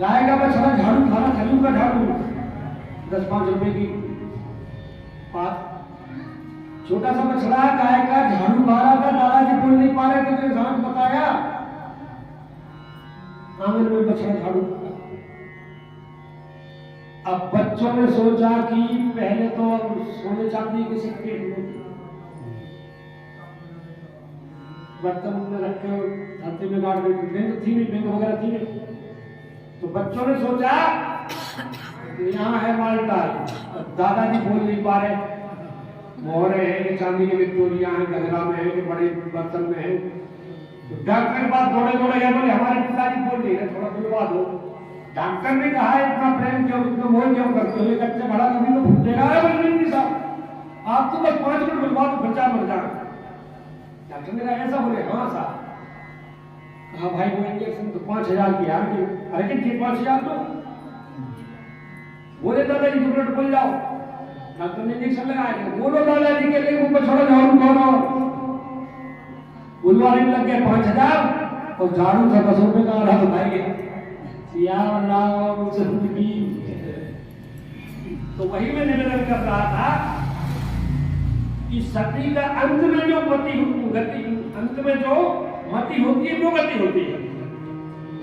गाय का बछड़ा झाड़ू खाना खजूर का झाड़ू 10-5 रुपए की बात छोटा सा बछड़ा गाय का झाड़ू खा रहा था। दादाजी बोल नहीं पा रहे थे तो इंसान बताया आंगन में बछड़ा झाड़ू। अब बच्चों ने सोचा कि पहले तो सोने चांदी के सिक्के बर्तन में रख के धरती में गाड़ देते बैंक थी नहीं बैंक वगैरह थी नहीं तो बच्चों ने सोचा यहाँ है मालटाल। दादाजी बोल नहीं पा रहे मोहरे हैं चांदी के विक्टोरिया हैं गंगा में है बड़े बर्तन में है तो डॉक्टर के पास दौड़े गए बोले हमारे पिताजी बोल नहीं रहे थोड़ा बुलवा दो। डॉक्टर ने कहा इतना प्रेम क्यों इतना मोह क्यों करते हो ये कच्चे बड़ा कभी तो फूटेगा साहब आप तो बस 5 मिनट बुलवा दो बच्चा मर जाए। डॉक्टर ने कहा ऐसा बोले हाँ साहब कहा भाई वो इंजेक्शन तो 5000 की यार अरे कितनी 5000 तो बोले दादाजी 2 मिनट बोल जाओ। डॉक्टर ने इंजेक्शन लगाया बोलो दादाजी के लिए ऊपर छोड़ो झाड़ू करो बुलवाने लग गए 5000 और झाड़ू था 10 रुपए का रहा बताइए तो वही मैं निवेदन कर रहा था कि सती का अंत में जो गति अंत में जो मति होती है वो गति होती है।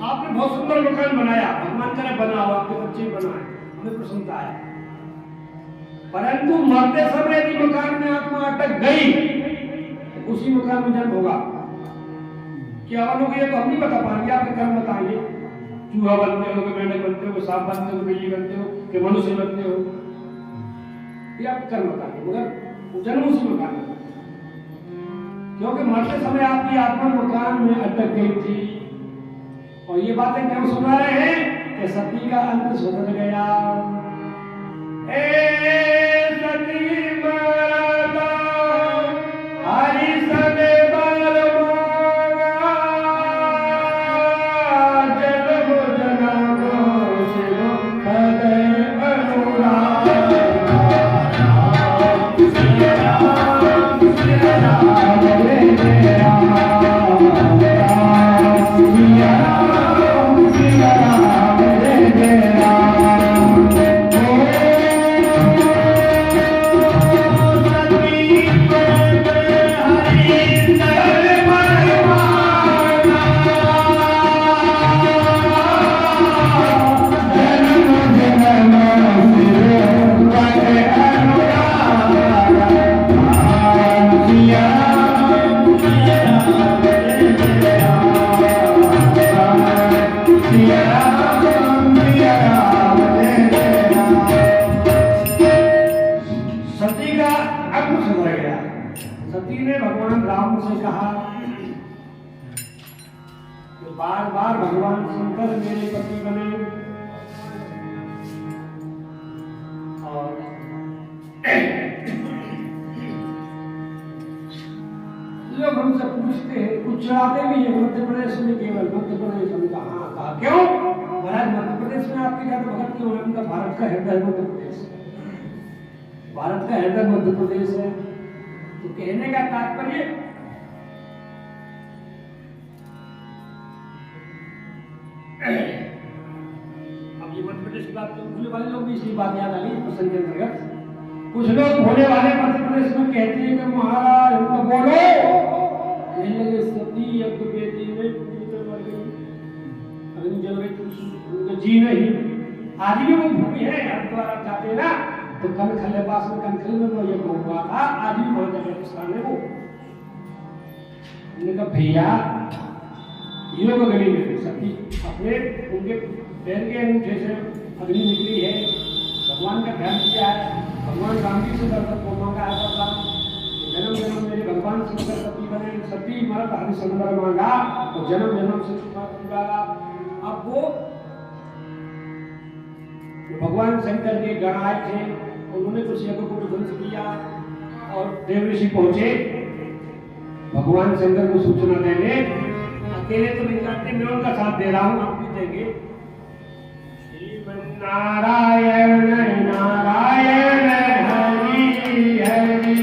आपने बहुत सुंदर मकान बनाया भगवान करे बनाओ आपके बच्चे बनाए हमें प्रसन्नता है परंतु मरते समय यदि मकान में आत्मा अटक गई तो उसी मकान में जन्म होगा। क्या लोग ये तो हम नहीं बता पाएंगे आपके कर्म बताएंगे चूहा बनते हो कि मेंढक बनते हो कि सांप बनते हो कि बिल्ली बनते हो कि मनुष्य बनते हो ये आप कर्म बताएंगे मगर जन्म उसी मकान में क्योंकि मरते समय आपकी आत्मा मकान में अटक गई थी। और ये बातें क्यों सुना रहे हैं कि सती का अंत सुधर गया। सती माता हरि सने भगवान राम से कहा कि बार बार भगवान शंकर मेरे पति बने और लोग हमसे पूछते हैं, कुछ चढ़ाते भी है मध्य प्रदेश में, केवल मध्य प्रदेश। हम कहा क्यों महाराज मध्य प्रदेश में आपके क्या भगत क्यों है? उनका भारत का हृदय मध्य प्रदेश, भारत का हृदय मध्य प्रदेश है। तो कहने का तात्पर्य अब ये मध्य प्रदेश की बात तो भोले वाले लोग भी इसलिए बात याद आ गई प्रसंग के अंतर्गत। कुछ लोग भोले वाले मध्य प्रदेश में कहते हैं कि महाराज हमको बोलो, कहने लगे सती अब बेटी में मर गई, अग्नि जल गई, उनको जी नहीं। आज भी वो भूमि है हरिद्वार आप जाते ना तो कनखल पास में कनखल में वो ये हुआ था, आज भी बहुत जगह स्थान है वो। उन्होंने कहा भैया योग अग्नि में सती अपने उनके पैर के अंगूठे से अग्नि निकली है, भगवान का ध्यान किया है, भगवान राम जी से दर्शन को मांगा है, जन्म जन्म मेरे भगवान शंकर सती बने, सती मरत हरिशंकर मांगा तो जन्म जन्म से सुखा। अब वो भगवान शंकर के गण आए थे, उन्होंने कुछ यज्ञ को ध्वंस किया और देव ऋषि पहुंचे भगवान शंकर को सूचना देने। अकेले तो नहीं करते, मैं उनका साथ दे रहा हूं, आप भी देंगे। नारायण नारायण हरि हरि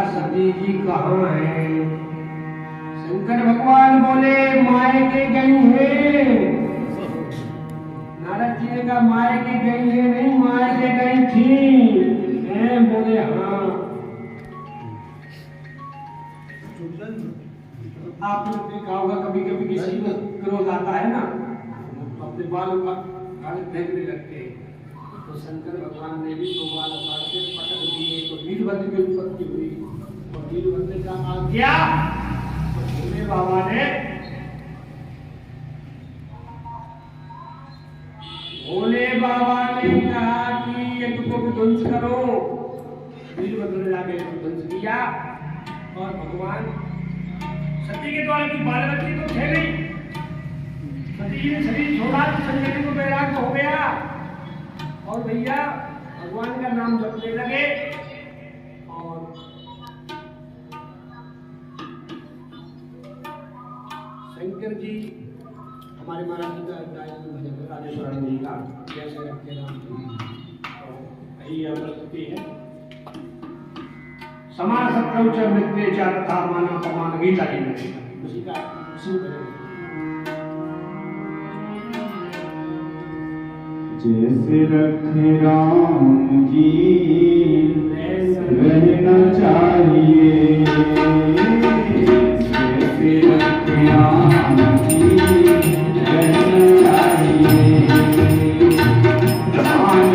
सती जी कहाँ है? शंकर भगवान बोले मायके गई है। नारद जी ने कहा मायके गई है नहीं, मायके गई थी। बोले हाँ। आपने देखा होगा कभी कभी किसी को क्रोध आता है ना, अपने बालों का फेंकने लगते हैं, तो शंकर भगवान ने भी 2 बाल उखाड़ के पटक दिए, तो वीरभद्र की उत्पत्ति हुई और वीरभद्र का आज्ञा तो भोले बाबा ने कहा कि यज्ञ को ध्वंस करो। वीरभद्र ने जाके ध्वंस किया और भगवान सती के द्वारा कोई बाल बच्चे तो थे नहीं, सती जी ने शरीर छोड़ा तो शंकर जी को वैराग्य हो गया और भैया भगवान का नाम जपने लगे और शंकर जी हमारे महाराज जी का गायन भजन राजेश्वर जी का जैसे रखे राम जी यही अवृत्ति है। समान सत्रौच मित्रे चा तथा मान अपमान गीता जी में उसी का शुरू करेंगे। जैसे रखे राम जी रहना चाहिए, जैसे रखे राम जी रहना चाहिए, मान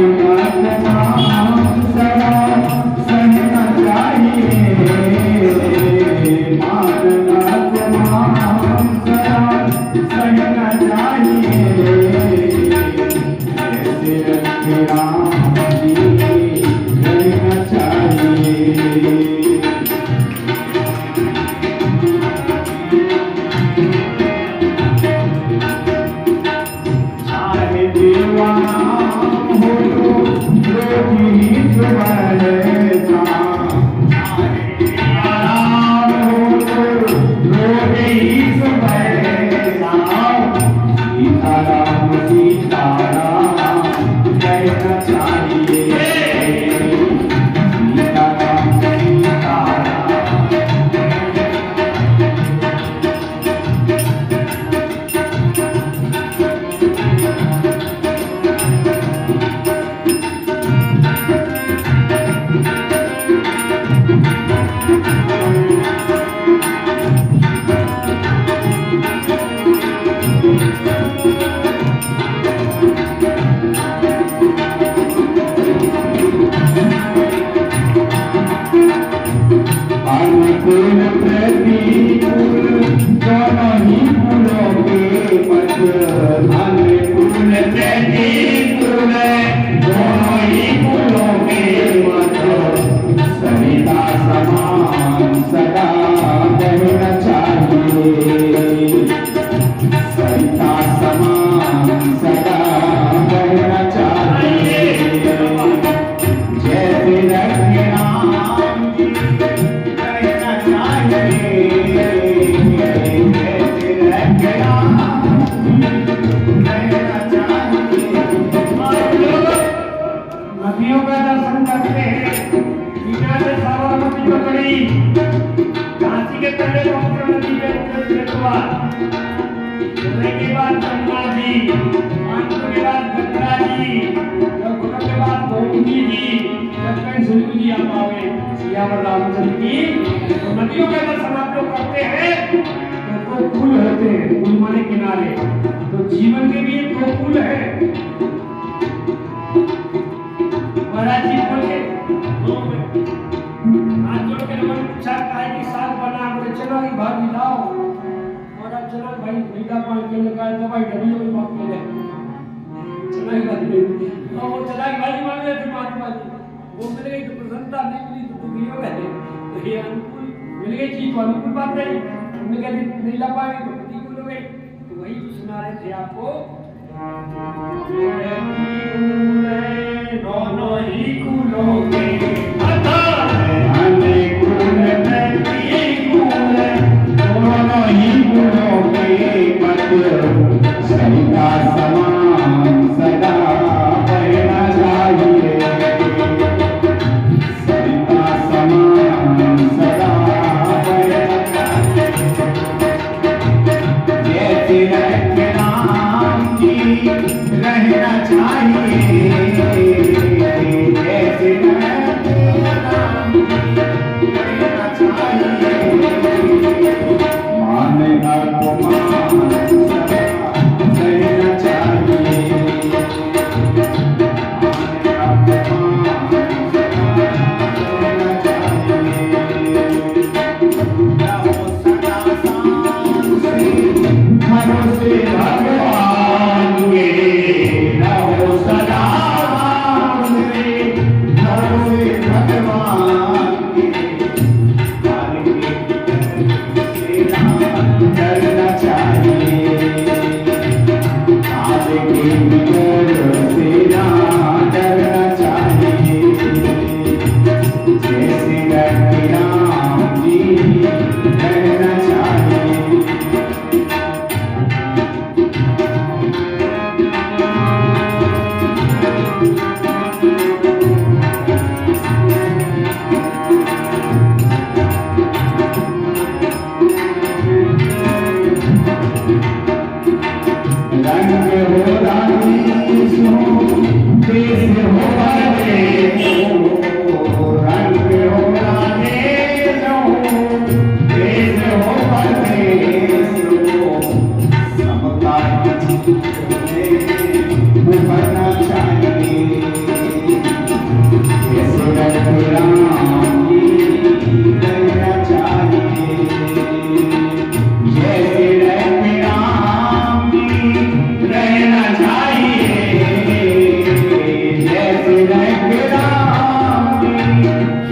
नाम सदा सहना चाहिए, मान नाम सदा सहना चाहिए, राम जी रहना चाहिए। चाहे दीवाना हो तो रोगी सुबह आराम हो तो रोगी सुबह सीताराम सीताराम रहना चाहिए, सीताराम सीताराम। अनुकूल प्रतिकूल दोनों ही फूलों के पथ, अनुकूल प्रतिकूल दोनों ही फूलों के पथ, सरिता समान सदा बहना चाहिए, सरिता समान सदा बहना चाहिए, जैसे रखे राम जी रहना चाहिए, जैसे रखे राम रहना चाहिए। नदियों का दर्शन करते हैं, मीना से साबरमती पकड़ी, झांसी के तले पहुंचे नदी पे उतरवा, उतरने के बाद गंगा जी, कानपुर के बाद गंगा जी, रघुपुर के बाद गोमती जी, जब कहीं सुनील जी आ पावे सियावर रामचंद्र की, तो नदियों का दर्शन आप लोग करते हैं तो पुल होते हैं, पुल माने किनारे, तो जीवन के भी एक दो पुल है। महाराज जी बोले हाथ जोड़ के नमन पूछा काय की साथ बना, बोले चलो एक भाग मिलाओ, और अब चलो भाई भैया पान के लगाए तो भाई डबियों में पाप के ले चला ही बात नहीं, और वो चला ही भाई मांग रहे थे महात्मा जी, वो मिल गई तो प्रसन्नता नहीं मिली तो दुखी हो गए, तो ये अनुकूल मिल गई चीज तो अनुकूल बात रही, हमने कहा नहीं ला पाएंगे तो प्रतिकूल हो गई, तो वही सुना रहे थे आपको दोनों ही कुलों के अनुकूल प्रतिकूल दोनों ही फूलों के पथ, सरिता समान सदा बहना चाहिए, सरिता समान सदा बहना चाहिए, जैसे रखे राम जी रहना चाहिए, जैसे रखे राम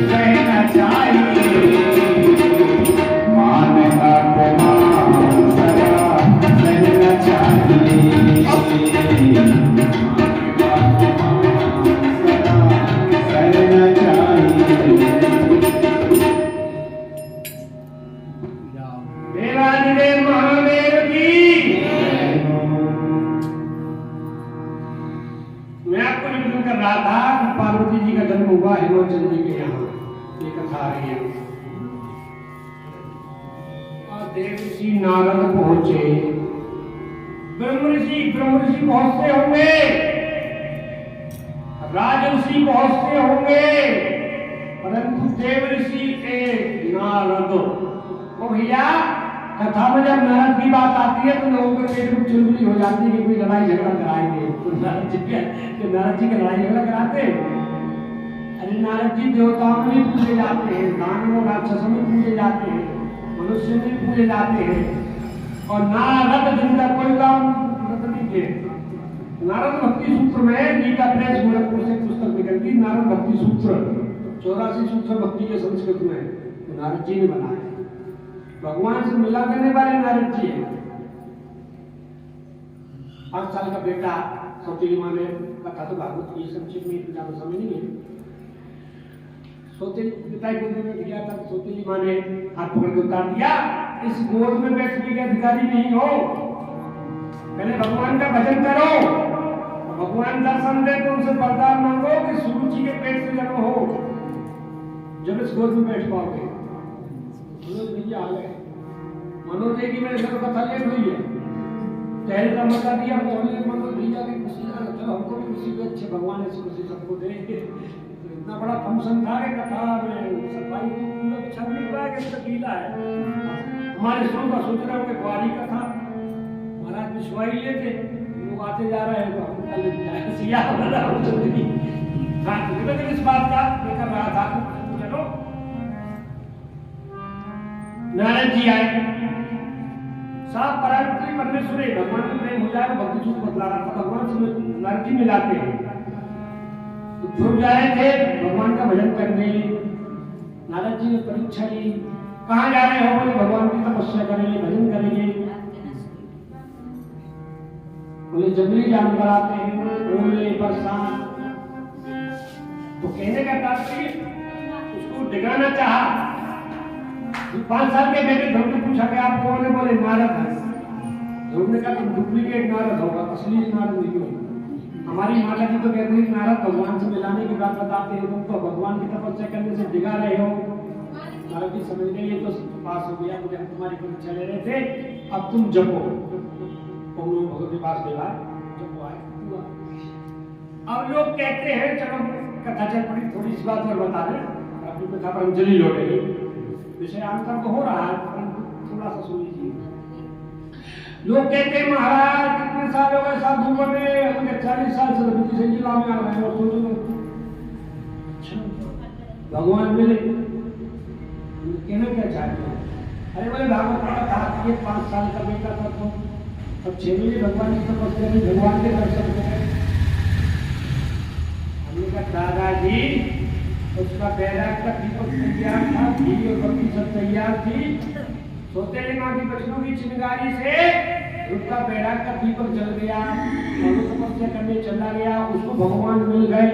सहना चाहिए मान अपमान सदा सहना चाहिए सहना चाहिए देवाधिदेव महादेव की। मैं आपको निवेदन कर रहा था कि पार्वती जी का जन्म हुआ हिमाचल जी के यहाँ, ये कथा आ रही है। और देव ऋषि नारद पहुंचे, ब्रह्म ऋषि पहुंचते होंगे, राज ऋषि पहुंचते होंगे, परंतु देव ऋषि के नारद। ओ भैया, कथा में जब नारद की बात आती है तो लोगों के पेट में चुलबुली हो जाती है कि कोई लड़ाई झगड़ा कराएंगे। तो नारद जी का लड़ाई झगड़ा कराते? अरे नारद जी देवताओं में भी पूजे जाते हैं, दानवों राक्षसों में पूजे जाते हैं, मनुष्य में पूजे जाते हैं। और नारद जिनका कोई काम नहीं किए। नारद भक्ति सूत्र में गीता प्रेस गोरखपुर से पुस्तक निकलती, नारद भक्ति सूत्र 84 सूत्र भक्ति के संस्कृत में तो नारद जी ने बनाया। भगवान से मिला करने वाले नारद जी हैं। 8 साल का बेटा सौतेली माँ ने कथा तो भागवत की संक्षिप्त में इतना समझ नहीं है। सौतेली पिता को दिया था, सौतेली माँ ने हाथ पकड़ के उतार दिया, इस गोद में बैठने के अधिकारी नहीं हो, पहले भगवान का भजन करो, भगवान दर्शन दे तो उनसे वरदान मांगो कि सुरुचि के पेट से जन्म हो, जब इस गोद में बैठ पाओगे। मनोज भैया आ गए। मनोज की मेरे घर कथा लेट हुई है, टहल का मौका दिया, बोले मनोज भैया की खुशी, चलो हमको भी खुशी हुई, अच्छे भगवान ऐसी खुशी सबको दे। इतना बड़ा फंक्शन था कि कथा में सफाई पूरा बिछा नहीं पाया कि इसका गीला है। हमारे शुरू का सोच रहे हो कि कुआरी कथा महाराज विश्वाई लिए थे, लोग आते जा रहे हैं तो हम कल जाए सिया वाला हो जिंदगी। हाँ, लेकिन इस बात का मैं कर रहा था, चलो नारद जी आए, साफ पराक्रमी परमेश्वर भगवान को प्रेम हो जाए, भक्ति सूत्र बतला रहा था। भगवान से नारद जी मिलाते हैं तो ध्रुव जा रहे थे भगवान का भजन करने। नारद जी ने परीक्षा ली, कहाँ जा रहे हो? बोले भगवान की तपस्या करेंगे, भजन करेंगे। बोले जंगली जानवर आते हैं, ओले बरसात। तो कहने का तात्पर्य उसको डिगाना चाहा। 5 साल के बेटे ध्रुव ने पूछा कि आप कौन है? बोले नारद है। ध्रुव ने कहा तुम डुप्लीकेट नारद होगा, असली नारद नहीं हो। हमारी माता जी तो कहती है नारद भगवान से मिलाने की बात बताते हैं, तुम तो भगवान की तपस्या करने से डिगा रहे हो। नारद जी समझ गए ये तो पास हो गया, मुझे तुम्हारी परीक्षा ले रहे थे, अब तुम जपो। भगवती वासुदेवा जपो आए। अब लोग कहते हैं, चलो कथा चल पड़ी, थोड़ी सी बात और बता दें, अपनी कथा पर अंजलि लौटेगी। विषयांतर तो हो रहा है, थोड़ा सा सुन लीजिए। लोग कहते हैं महाराज कितने साल हो गए साधु बने, 40 साल से विधि से जिला में आ रहे हैं और सोचो भगवान मिले, कहना क्या चाहते हैं? अरे बोले भागवत का था कि 5 साल का बेटा था तो अब 6 महीने भगवान की तपस्या में भगवान के दर्शन करें। हमने कहा दादाजी उसका बैराग का दीपक तैयार था, घी और बत्ती सब तैयार थी, सौतेली माँ की बच्चों की चिंगारी से उसका बैराग का दीपक जल गया और वो तपस्या करने चला गया, उसको भगवान मिल गए।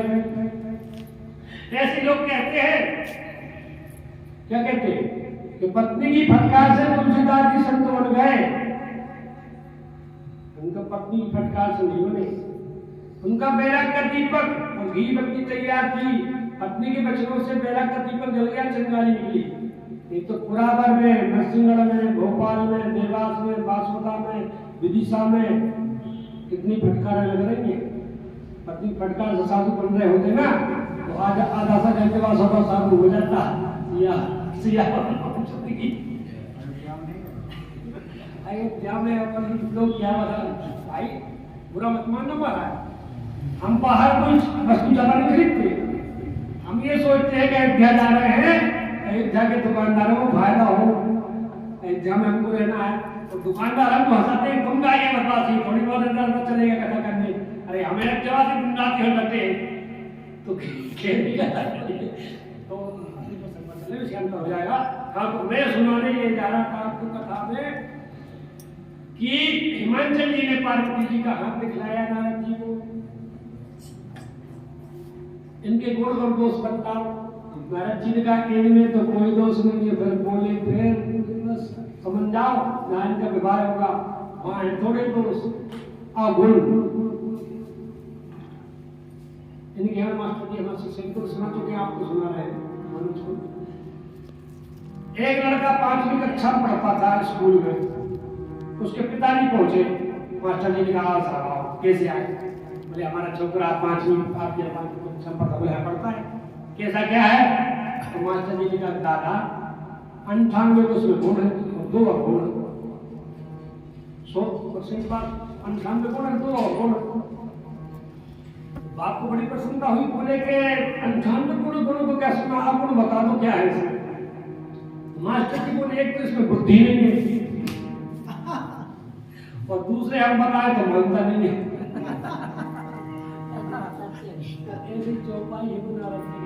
ऐसे लोग कहते हैं, क्या कहते हैं कि पत्नी की फटकार से तुलसीदास जी संत बन गए। उनका पत्नी की फटकार से नहीं बने, उनका बैराग का दीपक और घी बत्ती तैयार थी, पत्नी के बचनों से बैराग का दीपक जल गया, चिंगारी निकली। एक तो पुरावर में, नरसिंहगढ़ में, भोपाल में, देवास में, बांसवाड़ा में, विदिशा में कितनी फटकारें लग रही है। पत्नी फटकार से साधु बन रहे होते ना तो आज आधा सा घंटे बाद सब साधु हो जाता। अयोध्या में अपन लोग क्या बता भाई, बुरा मत मानना महाराज, हम बाहर कुछ वस्तु ज्यादा नहीं खरीदते, हम ये सोचते हैं कि अयोध्या जा रहे हैं, अयोध्या के दुकानदारों को फायदा हो, अयोध्या में हमको रहना है, तो दुकानदार हमको हंसाते हैं, तुम गाइए बदमाशी, थोड़ी बहुत अंदर चलेगा कथा करने, अरे हमें जवाब तुम गाते हो करते तो शांत हो जाएगा। ठाकुर मैं सुनाने ये जा रहा था आपको कथा में कि हिमाचल जी ने पार्वती जी का हाथ दिखलाया नारद जी को, इनके गुण और दोष बताओ। नारद जी ने कहा इनमें तो कोई दोष नहीं है। फिर बोले फिर बस समझ जाओ ना इनका विवाह होगा, वहां है थोड़े दोष गुण। इनके यहाँ मास्टर जी हमारे शिक्षक को सुना चुके, आपको सुना रहे हैं। एक लड़का 5वीं कक्षा पढ़ता था स्कूल में, उसके पिताजी पहुंचे, मास्टर जी ने कहा साहब कैसे आए? बोले हमारा छोकरा 5वीं कक्षा पढ़ता। बोले पढ़ता है, कैसा क्या है? तो मास्टर जी ने कहा दादा 98 उसमें गुण है और 2 अवगुण। 100% बात, 98 गुण है 2 अवगुण। बाप को बड़ी प्रसन्नता हुई, बोले के 98 गुणों को क्या सुना, आप गुण बता दो क्या है इसमें। मास्टर जी बोले एक तो इसमें बुद्धि नहीं है और दूसरे हम बताए तो मानता नहीं है। ऐसी चौपाई है बना रखी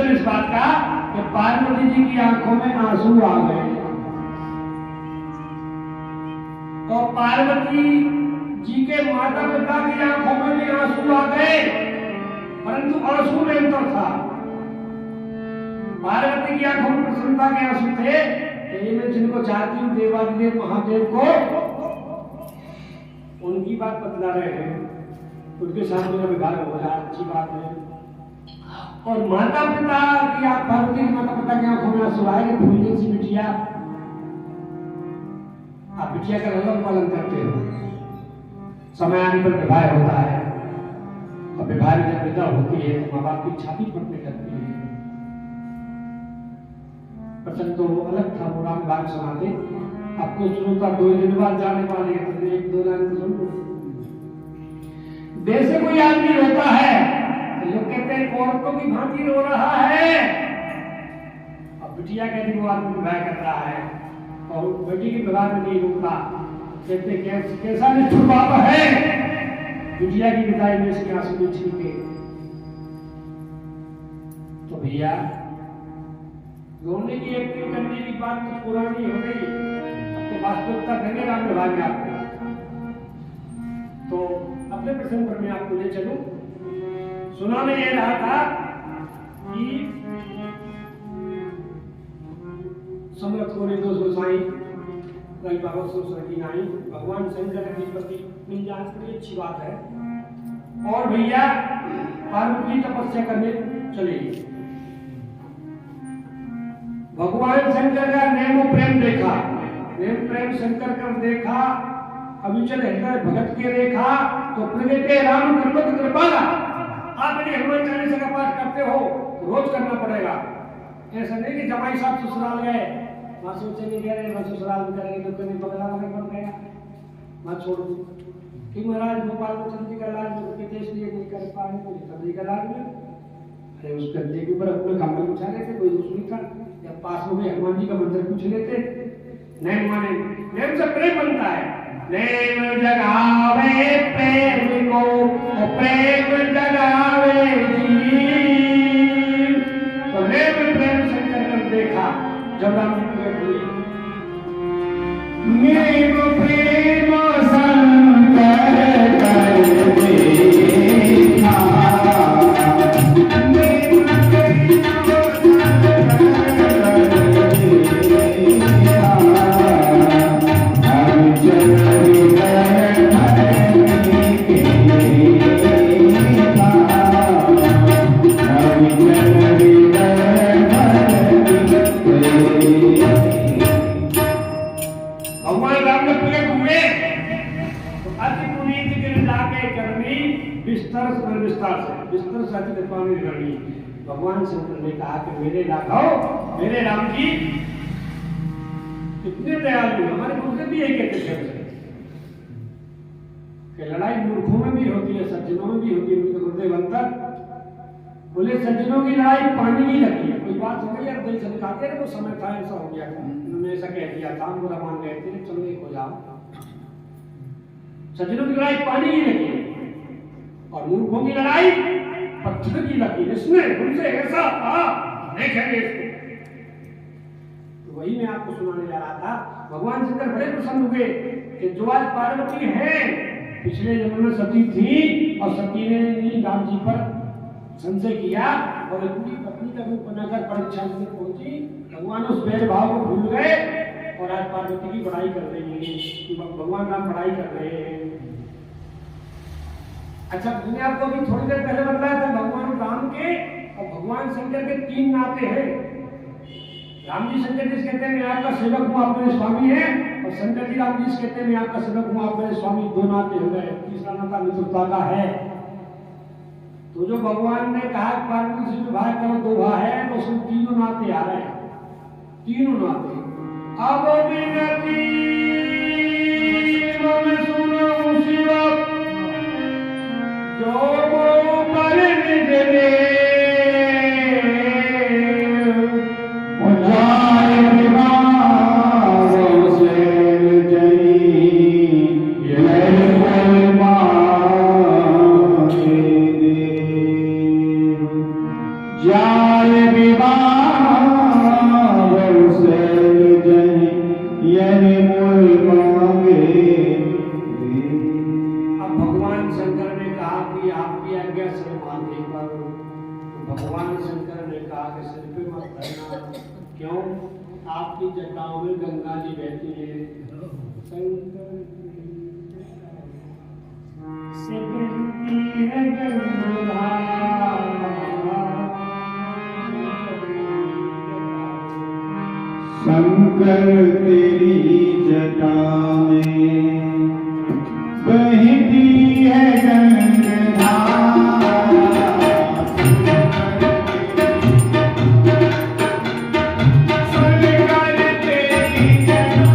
इस बात का कि पार्वती जी की आंखों में आंसू आ गए। और पार्वती जी के माता पिता की आंखों में भी आंसू आ गए, परंतु आंसू निरंतर था। पार्वती की आंखों में प्रसन्नता के आंसू थे। मैं जिनको चाहती हूँ देवादिदेव महादेव को, उनकी बात बतला रहे हैं, उनके साथ मेरा विवाह हो जाए, अच्छी बात है। और माता पिता की आप पार्वती की माता पिता की आंखों में आंसू आए, फूलने सी बिटिया, आप बिटिया का लालन पालन करते हो, समय आने पर विवाह होता है, और विवाह में जब विदा होती है तो माँ बाप की छाती पटने लगती है। प्रसंग तो अलग था, वो राम भाग सुनाते, आपको सुनता 2 दिन बाद जाने वाले हैं, 1-2 लाइन सुन लो। देश से कोई आदमी रोता है, लोग कहते हैं औरतों की भांति रो रहा है, अब बिटिया कहती वो आदमी विवाह कर रहा है और बेटी के विवाह में नहीं रोता, कहते कैसा निष्ठुर बाप है, बिटिया की विदाई में इसके आंसू में छीके। तो भैया रोने की एक्टिंग करने की बात तो पुरानी हो गई, अब तो वास्तविकता देंगे राम विवाह में आपको। तो अपने प्रसंग पर मैं आपको ले चलूं। सुनाने ये रहा था कि सम्राट को गोसाई कई बाबा की नाई भगवान शंकर के प्रति मिल जाए बड़ी अच्छी बात है। और भैया पार्वती तपस्या करने चले, भगवान शंकर का नेम प्रेम देखा, नेम प्रेम शंकर कर देखा, अविचल हृदय भगत के देखा, तो प्रगटे राम कृपक कृपाला। आप यदि हनुमान चालीसा का पाठ करते हो रोज करना पड़ेगा। ऐसा नहीं कि जमाई साहब ससुराल गए, वहां सोचेंगे कह रहे ससुराल में करेंगे तो कहीं बगला में पड़ गया, वहां छोड़ दो कि महाराज गोपाल चंद जी का इलाज विदेश लिए नहीं कर पाए, तो का इलाज में अरे उस गद्दे के ऊपर अपने कमरे में उठा लेते, कोई दोष नहीं था, या पास में हनुमान जी का मंदिर पूछ लेते। नहीं माने, नेम से प्रेम बनता है, नेम जगावे प्रेम को, प्रेम जगावे जी। तो नेम प्रेम शंकर कर देखा जब राम मेघ प्रेम शंकर कर देखा मेघ प्रेम शंकर कर देखा हम चल गए धरती के देखा हम चल गए धरती के भगवान राम ने प्रकट हुए तो अति पुनीत गिर जाके करनी बिस्तर से अति कृपाणी करनी। भगवान शंकर ने कहा कि मेरे राघव मेरे राम जी कितने दयालु हैं। हमारे गुरु से भी एक कहते थे कि लड़ाई मूर्खों में भी होती है सज्जनों में भी होती है। उनके गुरुदेव अंतर बोले सज्जनों की लड़ाई पानी की लगती है। कोई बात हो गई यार दिल चमकाते हैं वो समय था ऐसा हो गया था उन्होंने ऐसा कह दिया था हम बुरा मान गए थे चलो एक हो जाओ। सज्जनों की लड़ाई पानी की लगी और मूर्खों की लड़ाई पत्थर की लगी। इसमें उनसे ऐसा था देखेंगे इसको। तो वही मैं आपको सुनाने जा रहा था। भगवान शंकर बड़े प्रसन्न हुए कि जो आज पार्वती है पिछले जन्म में सती थी और सती ने राम जी पर संशय किया और अपनी पत्नी का रूप बनाकर परीक्षा में पहुंची। भगवान उस भेदभाव को भूल गए और आज पार्वती की बड़ाई कर रही है। भगवान राम बड़ाई कर रहे हैं। अच्छा मैंने आपको अभी थोड़ी देर पहले बताया था भगवान राम के और भगवान शंकर के 3 नाते हैं। राम जी शंकर जी कहते हैं मैं आपका सेवक हूँ आप मेरे स्वामी हैं और शंकर जी राम जी कहते हैं मैं आपका सेवक हूँ आप मेरे स्वामी। 2 नाते हो गए। तीसरा नाता मित्रता का है। तो जो भगवान ने कहा पार्वती से विवाह करो 2 भाई है तो उसमें 3 नाते आ रहे हैं। 3 नाते अब विनती मन सुनो शिव जो कर निज दे उजाय विवाह से जई ये कोई मांगे जाल विवाह से जई ये कोई मांगे। अब भगवान शंकर ने कहा कि आपकी आज्ञा सिर माथे पर। तो भगवान शंकर ने कहा कि सिर पे मत धरना क्यों आपकी जटाओं में गंगा जी बहती है। शंकर से बहती है गंगा शंकर तेरी जटा में बहती है गंगा शंकर तेरी जटा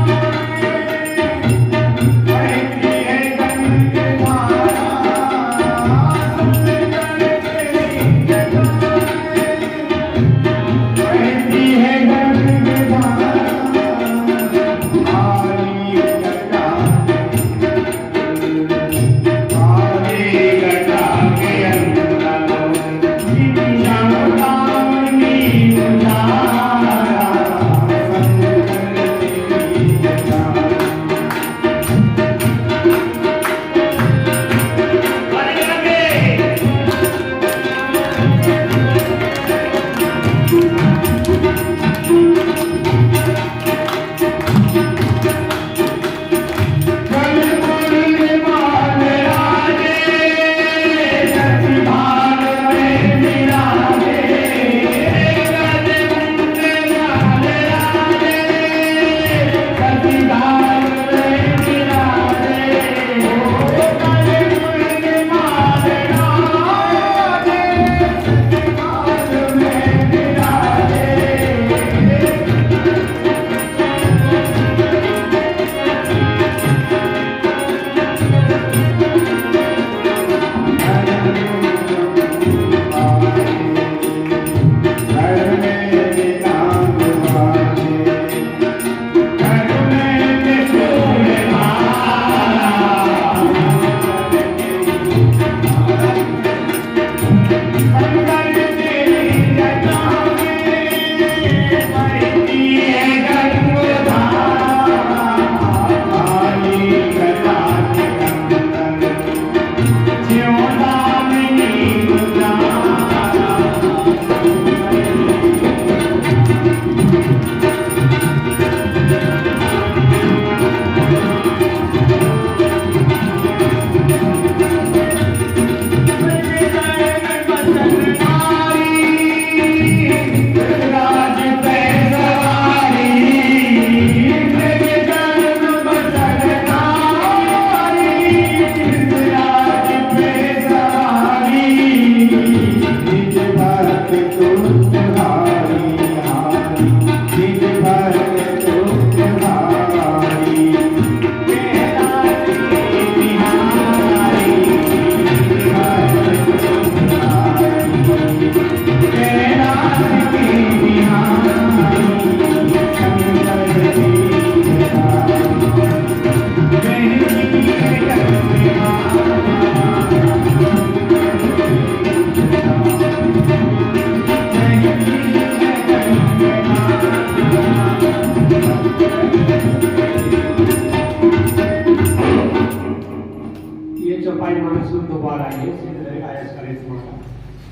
तुम्हारा ये सिद्धधरी आयस करे तुम्हारा।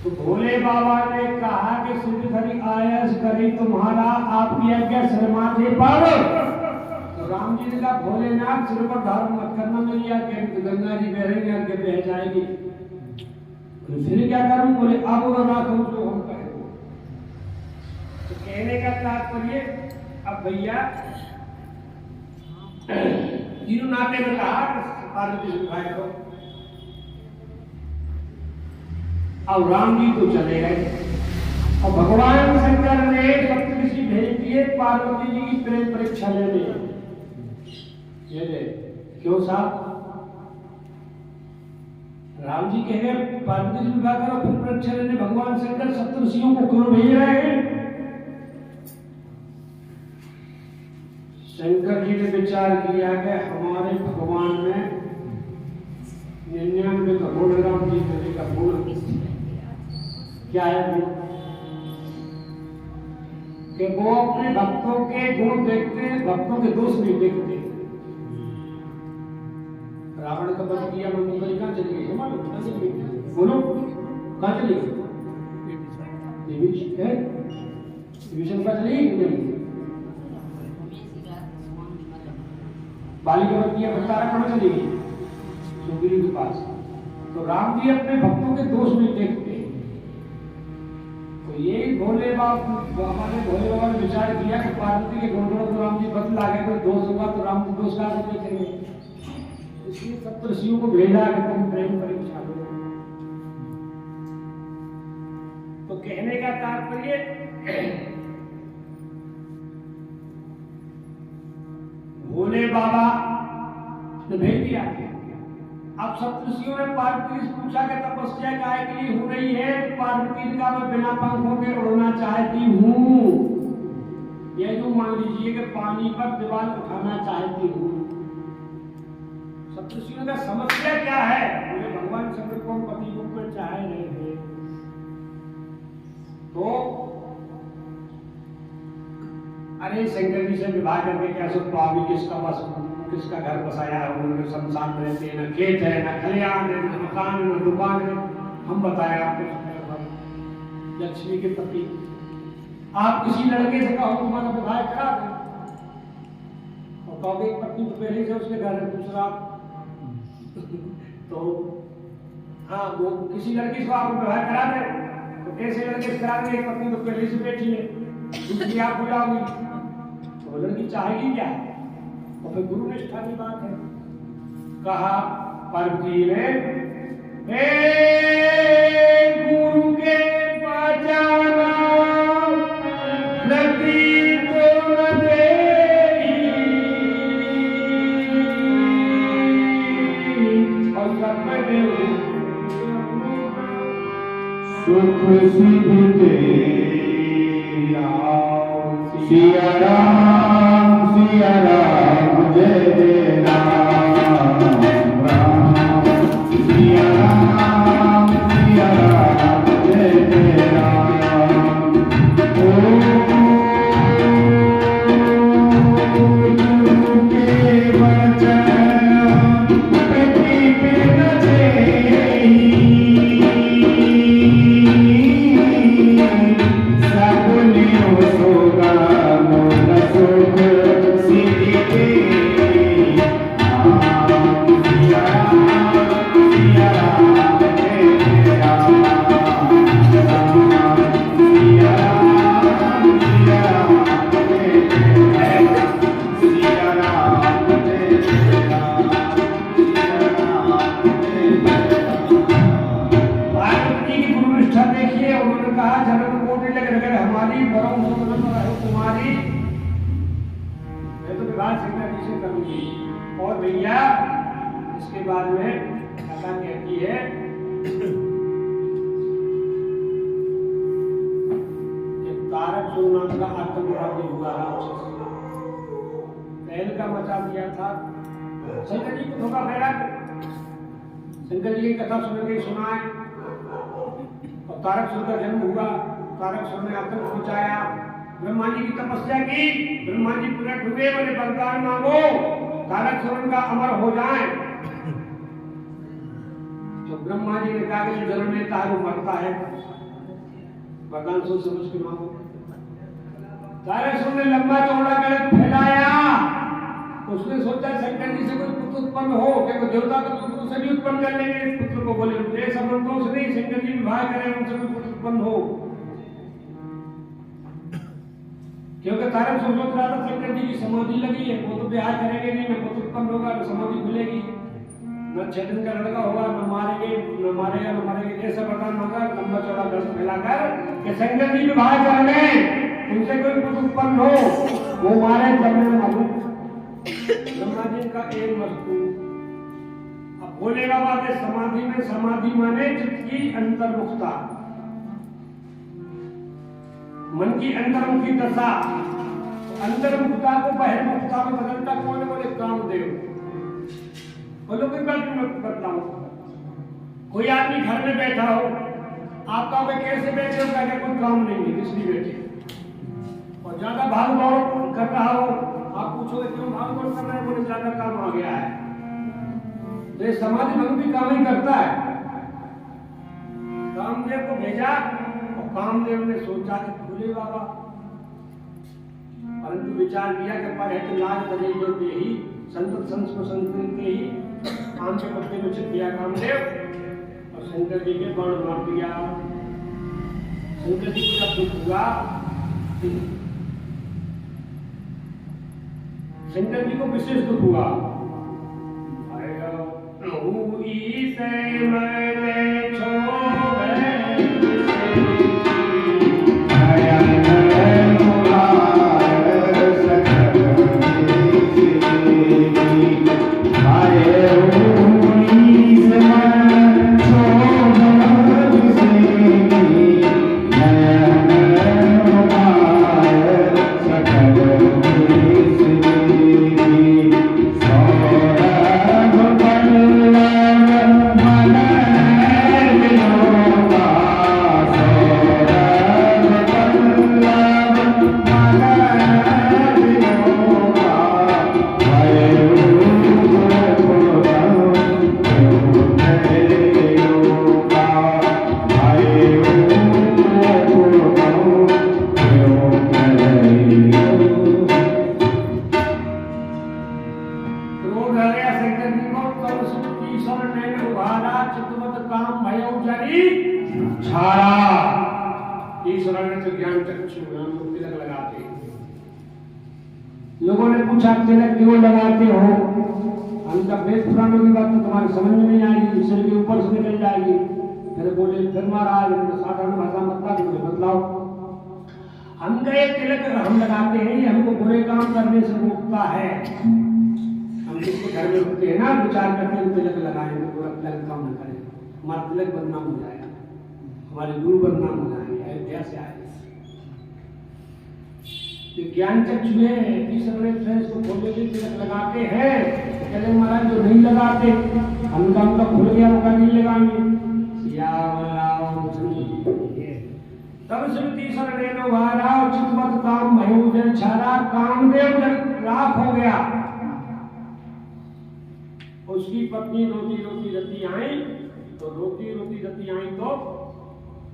तो भोले बाबा ने कहा कि सिद्धधरी आयस करे तुम्हारा, आपकी आज्ञा सिर माथे पर। तो राम जी ने कहा भोलेनाथ सिर पर धारण मत करना, मेरी आज्ञा गंगा जी बह रही आज्ञा बह जाएगी। तो फिर क्या करूं? बोले अब वो राखो जो हम कहें। तो कहने का तात्पर्य अब भैया तीनों नाते में कहा पार्वती से भाई को, अब राम जी तो चले गए और भगवान शंकर ने सप्तऋषि भेज दिए पार्वती जी की प्रेम परीक्षा लेने। ये ले क्यों साहब? राम जी कह रहे पार्वती जी विवाह करो फिर परीक्षा लेने भगवान शंकर सप्तऋषियों को क्यों भेज रहे हैं? शंकर जी ने विचार किया कि हमारे भगवान में 99 का गुण, राम जी का गुण क्या है कि वो अपने भक्तों के गुण देखते हैं, भक्तों के दोष नहीं देखते। रावण का वध किया, मंगोदरी कहाँ चली गई? बोलो कहाँ चली गई? विभीषण का चली गई। बाली का वध किया, तारा कहाँ चली गई? सुग्रीव के पास। तो राम जी अपने भक्तों के दोष नहीं देखते। तो ये भोले बाबा ने विचार किया कि पार्वती के गुणों को राम जी बदला गए, कोई दोष होगा तो राम जी दोष का देखेंगे। इसलिए सप्तऋषियों को भेजा कि तुम प्रेम परीक्षा लो। तो कहने का तात्पर्य भोले बाबा ने भेज दिया। अब सप्तऋषियों ने पार्वती से पूछा कि तपस्या काय के लिए हो रही है? तो पार्वती का मैं बिना पंखों के उड़ना चाहती हूँ। ये जो मान लीजिए कि पानी पर दीवार उठाना चाहती हूँ। सप्तऋषियों का समस्या क्या है? बोले भगवान शंकर को पति रूप में चाह रहे थे। तो अरे शंकर जी से विवाह करके क्या सब पावी किसका घर बसाया है? उन्होंने शमशान में रहते हैं, न खेत है, न खलियान है, न मकान है, न दुकान है। हम बताए आपको लक्ष्मी के पति। आप किसी लड़के से कहो तुम्हारा विवाह करा दें और कहोगे एक पत्नी तो पहले से उसके घर है, दूसरा तो हाँ वो किसी लड़की से आपको विवाह करा दे तो कैसे लड़के से करा दें? एक पत्नी तो पहले से बैठी है, दूसरी आप बुलाओगी तो लड़की चाहेगी क्या? और फिर गुरु निष्ठा की बात है। कहा पार्वती ने गुरु के बचाना लती तो न देगी और सपने सुख सिद्ध सिया राम जय जय राम राम सिया राम जय जय राम। गुरु के वचन पृथ्वी पे न और भैया इसके बाद में कथा कहती है तारक नाम का आतंकवादी हुआ पहल का मचा दिया था। शंकर जी को धोखा फैला, शंकर जी की कथा सुनेंगे सुनाए और तारक का जन्म हुआ। तारक ने आतंक मचाया, ब्रह्मा जी की तपस्या की, ब्रह्मा जी प्रकट हुए, बोले वरदान मांगो तारक का अमर हो जाए। तो ब्रह्मा जी ने कहा कि जन्म लेता है वो मरता है, भगवान सोच समझ के मांगो। तारकासुर ने लंबा चौड़ा गलत फैलाया, उसने सोचा शंकर जी से कोई पुत्र उत्पन्न हो, क्या कोई देवता का पुत्र से भी उत्पन्न कर लेंगे इस पुत्र को। बोले ये सब मंत्रों से नहीं, शंकर जी विवाह करें उनसे कोई पुत्र उत्पन्न हो। क्योंकि तारकासुर सोच रहा था शंकर जी की समाधि लगी है, वो तो ब्याह करेंगे नहीं, न पुत्र उत्पन्न होगा न समाधि खुलेगी, न 6 दिन का लड़का होगा, न मारेगा न मारेंगे। ऐसा वरदान मांगा लंबा चौड़ा गलत फैलाकर कि शंकर जी विवाह कर लें, उनसे कोई पुत्र उत्पन्न हो, वो मारे तब में मालूम ब्रह्मा जी का एक वस्तु। अब बोले बाबा के समाधि में, समाधि माने चित्त की अंतर्मुखता, मन की अंतर्मुखी दशा। अंतर्मुखता को बहिर्मुखता में बदलता कौन है? बोले कामदेव। बोलो कोई बदलाव। कोई आदमी घर में बैठा हो, आपका मैं कैसे बैठे हो, क्या कोई काम नहीं है इसलिए बैठे, और ज्यादा भाग दौड़ कर रहा हो, आप पूछोगे क्यों भाग दौड़ कर रहे हैं? बोले ज्यादा काम आ गया है। तो ये समाधि भंग भी काम ही करता है। कामदेव को भेजा और कामदेव ने सोचा कि भोले बाबा, परंतु विचार किया कि पर है तो लाज बदल देते ही संत संस्कृत संस्कृत के ही आम के पत्ते में छिप गया कामदेव और शंकर जी के बाण मार दिया। शंकर जी को जब दुख हुआ, शंकर जी को विशेष दुख हुआ। से मैंने छोड़े लोगों ने पूछा तिलक क्यों लगाते हो? हम कहा वेद पुराणों की बात तो तुम्हारी समझ में नहीं आएगी, सिर के ऊपर से निकल जाएगी। फिर बोले फिर महाराज साधारण भाषा मत का बतलाओ। हम कहे तिलक हम लगाते हैं, ये हमको बुरे काम करने से रोकता है। हम जिसके घर में होते हैं ना, विचार करते हैं तिलक लगाएंगे, बुरा तिलक काम न करें, हमारा तिलक बदनाम हो जाएगा, हमारे गुरु बदनाम हो जाएंगे, अयोध्या से आए। ज्ञान चक्षु है, इसको खोले के तिलक लगाते हैं। कहते महाराज जो नहीं लगाते, हम काम का खुल गया होगा, नहीं लगाएंगे। तब श्रुति शरणेनो वारा चितमत काम भयो जन छारा, कामदेव जन राख हो गया। उसकी पत्नी रोती रोती रति आई, तो रोती रोती रति आई तो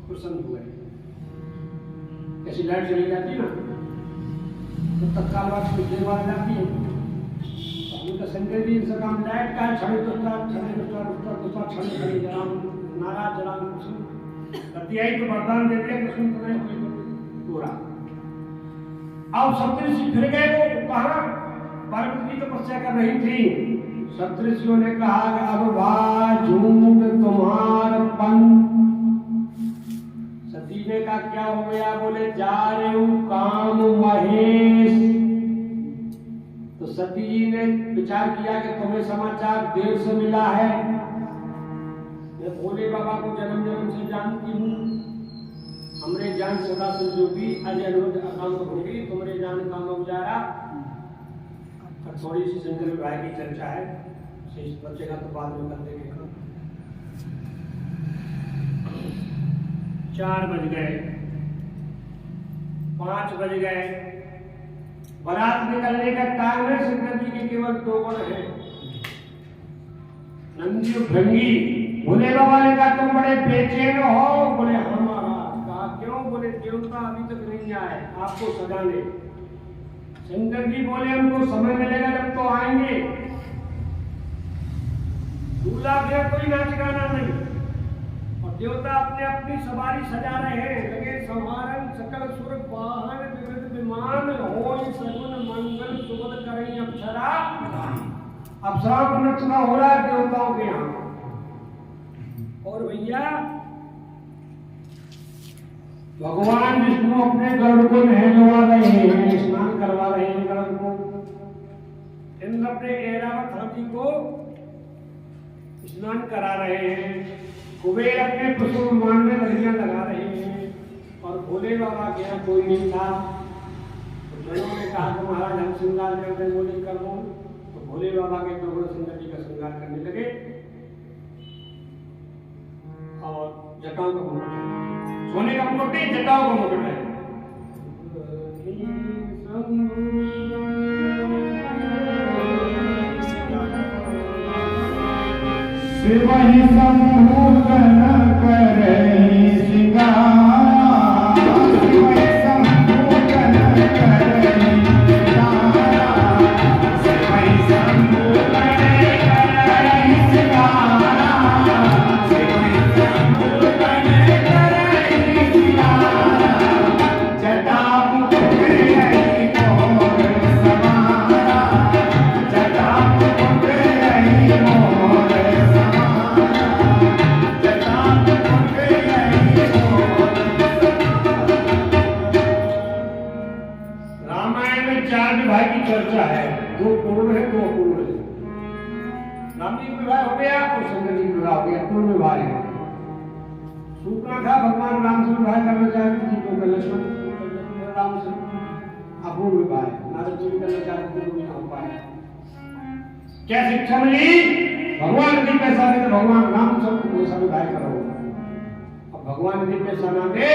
प्रसन्न हुए। ऐसी लाइट चली जाती ना तो तत्काल बात कुछ देर बाद जाती है। उनका शंकर जी से काम लाइट का छड़े तो छड़े खड़ी जलाम नाराज जलाम रति आई तो वरदान दे दिया कि सुन तुम्हें पूरा। अब सप्तऋषि फिर गए, वो कहा पार्वती की तपस्या कर रही थी। सप्तऋषियों ने कहा कि अब वाजूंग तुम्हार पंथ। सती ने कहा क्या हो गया? बोले जा रहे हो काम महेश। तो सती जी ने विचार किया कि तुम्हें समाचार देर से मिला है, मैं भोले बाबा को जन्म जन्म से जानती हूँ, हमरे जान सदा से जो भी अजय अनुरुद्ध अकाम होगी, तुम्हारे जान काम गुजारा। थोड़ी सी शंकर विवाह की चर्चा है, शेष बच्चे का तो बाद में कर देंगे। 4 बज गए, 5 बज गए, बारात निकलने का टाइम है। शंकर जी के केवल 2 गुण हैं, नंदी और भृंगी। भोले बाबा ने कहा तुम बड़े बेचैन हो? बोले हाँ महाराज। कहा क्यों? बोले देवता अभी तक नहीं आए आपको सजाने। शंकर जी बोले हमको समय मिलेगा जब तो आएंगे। दूल्हा गया कोई नाच गाना नहीं, और देवता अपने अपनी सवारी सजा रहे हैं। लगे संहारन सकल सुर वाहन विविध विमान हो सगुन मंगल सुबद करें अप्सरा। अप्सरा को नचना हो रहा है देवताओं के यहाँ। और भैया भगवान विष्णु अपने गरुड़ को नहलवा रहे हैं, स्नान करवा रहे हैं गरुड़ को। इंद्र अपने ऐरावत हाथी को स्नान करा रहे हैं। कुबेर अपने पशु विमान में लड़ियां लगा रहे हैं। और भोले बाबा के यहाँ कोई नहीं था। तो जनों ने कहा कि महाराज हम श्रृंगार करते हैं। बोले कर लो। तो भोले बाबा के गरुड़ सुंदर जी का श्रृंगार करने लगे। और जटाओं का मुकुट है, सोने का मुकुट है, जटाओं का मुकुट है। शिवहि सम्भूतन करहि सिंगारा, शिवहि सम्भूतन करहि सिंगारा, शिवहि सम्भूतन करहि सिंगारा, शिवहि सम्भूतन करहि सिंगारा, जटा मुकुट रहि मोर समारा, जटा मुकुट रहि मोर चर्चा है। दो पूर्ण है, दो अपूर्ण है। राम जी विवाह हो गया और शंकर जी विवाह हो गया, पूर्ण विवाह है। सूचना था भगवान राम से विवाह करना चाहते थे तो लक्ष्मण राम से। अपूर्ण विवाह है, नारद जी भी करना चाहते थे, नहीं हो पाए। क्या शिक्षा मिली? भगवान जी पैसा दे तो भगवान राम सबको वैसा विवाह करो। अब भगवान जी पैसा ना दे